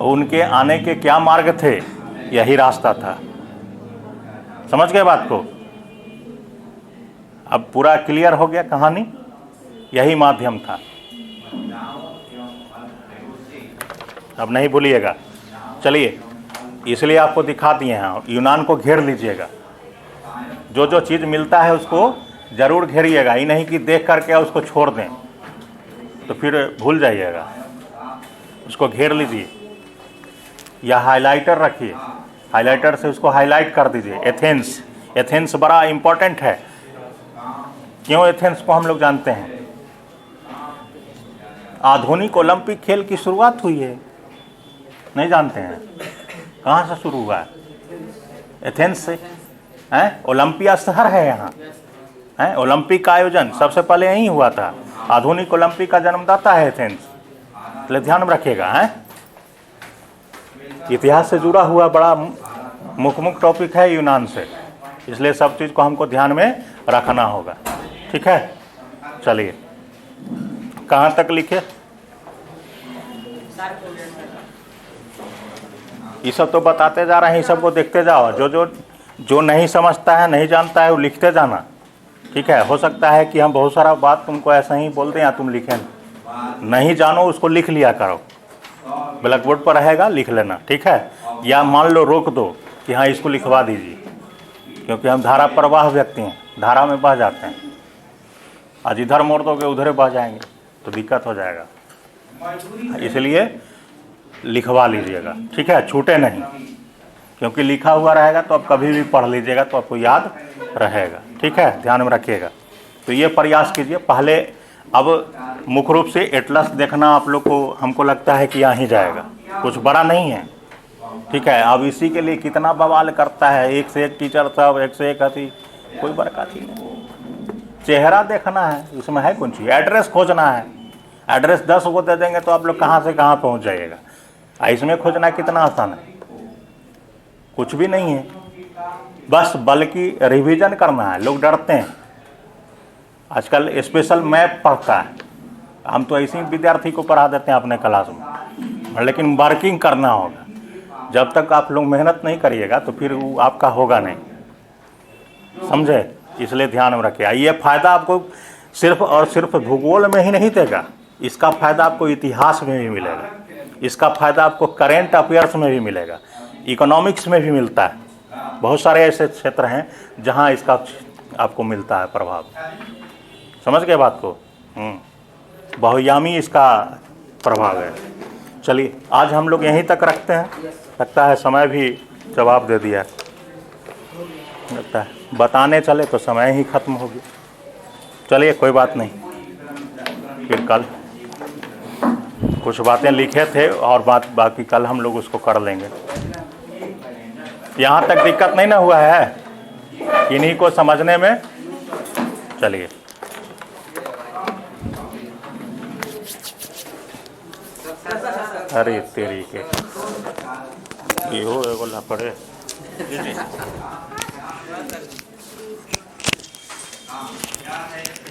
उनके आने के क्या मार्ग थे? यही रास्ता था। समझ गए बात को? अब पूरा क्लियर हो गया कहानी, यही माध्यम था। अब नहीं भूलिएगा। चलिए, इसलिए आपको दिखा दिए हैं, यूनान को घेर लीजिएगा, जो जो चीज़ मिलता है उसको जरूर घेरिएगा, ही नहीं कि देख करके उसको छोड़ दें तो फिर भूल जाइएगा। उसको घेर लीजिए या हाइलाइटर रखिए, हाइलाइटर से उसको हाईलाइट कर दीजिए। एथेंस, एथेंस बड़ा इम्पोर्टेंट है। क्यों एथेंस को हम लोग जानते हैं? आधुनिक ओलंपिक खेल की शुरुआत हुई है, नहीं जानते हैं? कहाँ से शुरू हुआ है? एथेंस से हैं। ओलंपिया शहर है यहाँ, हैं। ओलंपिक का आयोजन सबसे पहले यहीं हुआ था। आधुनिक ओलंपिक का जन्मदाता है एथेंस, इसलिए ध्यान में रखिएगा। हैं, इतिहास से जुड़ा हुआ बड़ा मुख्य टॉपिक है यूनान से, इसलिए सब चीज़ को हमको ध्यान में रखना होगा। ठीक है, चलिए कहाँ तक लिखे? ये सब तो बताते जा रहे हैं, ये सब को देखते जाओ। जो नहीं समझता है, नहीं जानता है, वो लिखते जाना। ठीक है, हो सकता है कि हम बहुत सारा बात तुमको ऐसा ही बोल दें या तुम लिखें, नहीं जानो उसको लिख लिया करो, ब्लैक बोर्ड पर रहेगा, लिख लेना। ठीक है, या मान लो रोक दो कि हाँ इसको लिखवा दीजिए, क्योंकि हम धारा प्रवाह व्यक्ति हैं, धारा में बह जाते हैं। आज इधर मोड़ दोगे उधर बह जाएंगे तो दिक्कत हो जाएगा, इसलिए लिखवा लीजिएगा। ठीक है, छूटे नहीं, क्योंकि लिखा हुआ रहेगा तो आप कभी भी पढ़ लीजिएगा तो आपको याद रहेगा। ठीक है, ध्यान में रखिएगा। तो ये प्रयास कीजिए पहले। अब मुख्य रूप से एटलस देखना आप लोग को, हमको लगता है कि यहाँ ही जाएगा, कुछ बड़ा नहीं है। ठीक है, अब इसी के लिए कितना बवाल करता है, एक से एक टीचर सब, एक से एक अति, कोई बड़का चीज नहीं। चेहरा देखना है, इसमें है कौन चीज? एड्रेस खोजना है। एड्रेस 10 को दे देंगे तो आप लोग कहाँ से कहाँ पहुँच जाइएगा। इसमें खोजना कितना आसान है, कुछ भी नहीं है, बस बल्कि रिवीजन करना है। लोग डरते हैं, आजकल स्पेशल मैप पढ़ता है, हम तो ऐसे ही विद्यार्थी को पढ़ा देते हैं अपने क्लास में, लेकिन वर्किंग करना होगा। जब तक आप लोग मेहनत नहीं करिएगा तो फिर वो आपका होगा नहीं, समझे? इसलिए ध्यान में रखिए। ये फायदा आपको सिर्फ और सिर्फ भूगोल में ही नहीं देगा, इसका फायदा आपको इतिहास में भी मिलेगा, इसका फायदा आपको करेंट अफेयर्स में भी मिलेगा, इकोनॉमिक्स में भी मिलता है। बहुत सारे ऐसे क्षेत्र हैं जहां इसका आपको मिलता है प्रभाव। समझ गए बात को? बहुयामी इसका प्रभाव है। चलिए, आज हम लोग यहीं तक रखते हैं, लगता है समय भी जवाब दे दिया, लगता है बताने चले तो समय ही खत्म हो गया। चलिए कोई बात नहीं, फिर कल कुछ बातें लिखे थे और बाकी कल हम लोग उसको कर लेंगे। यहाँ तक दिक्कत नहीं ना हुआ है इन्हीं को समझने में? चलिए अरे तेरी के ये हो बोला पड़े क्या है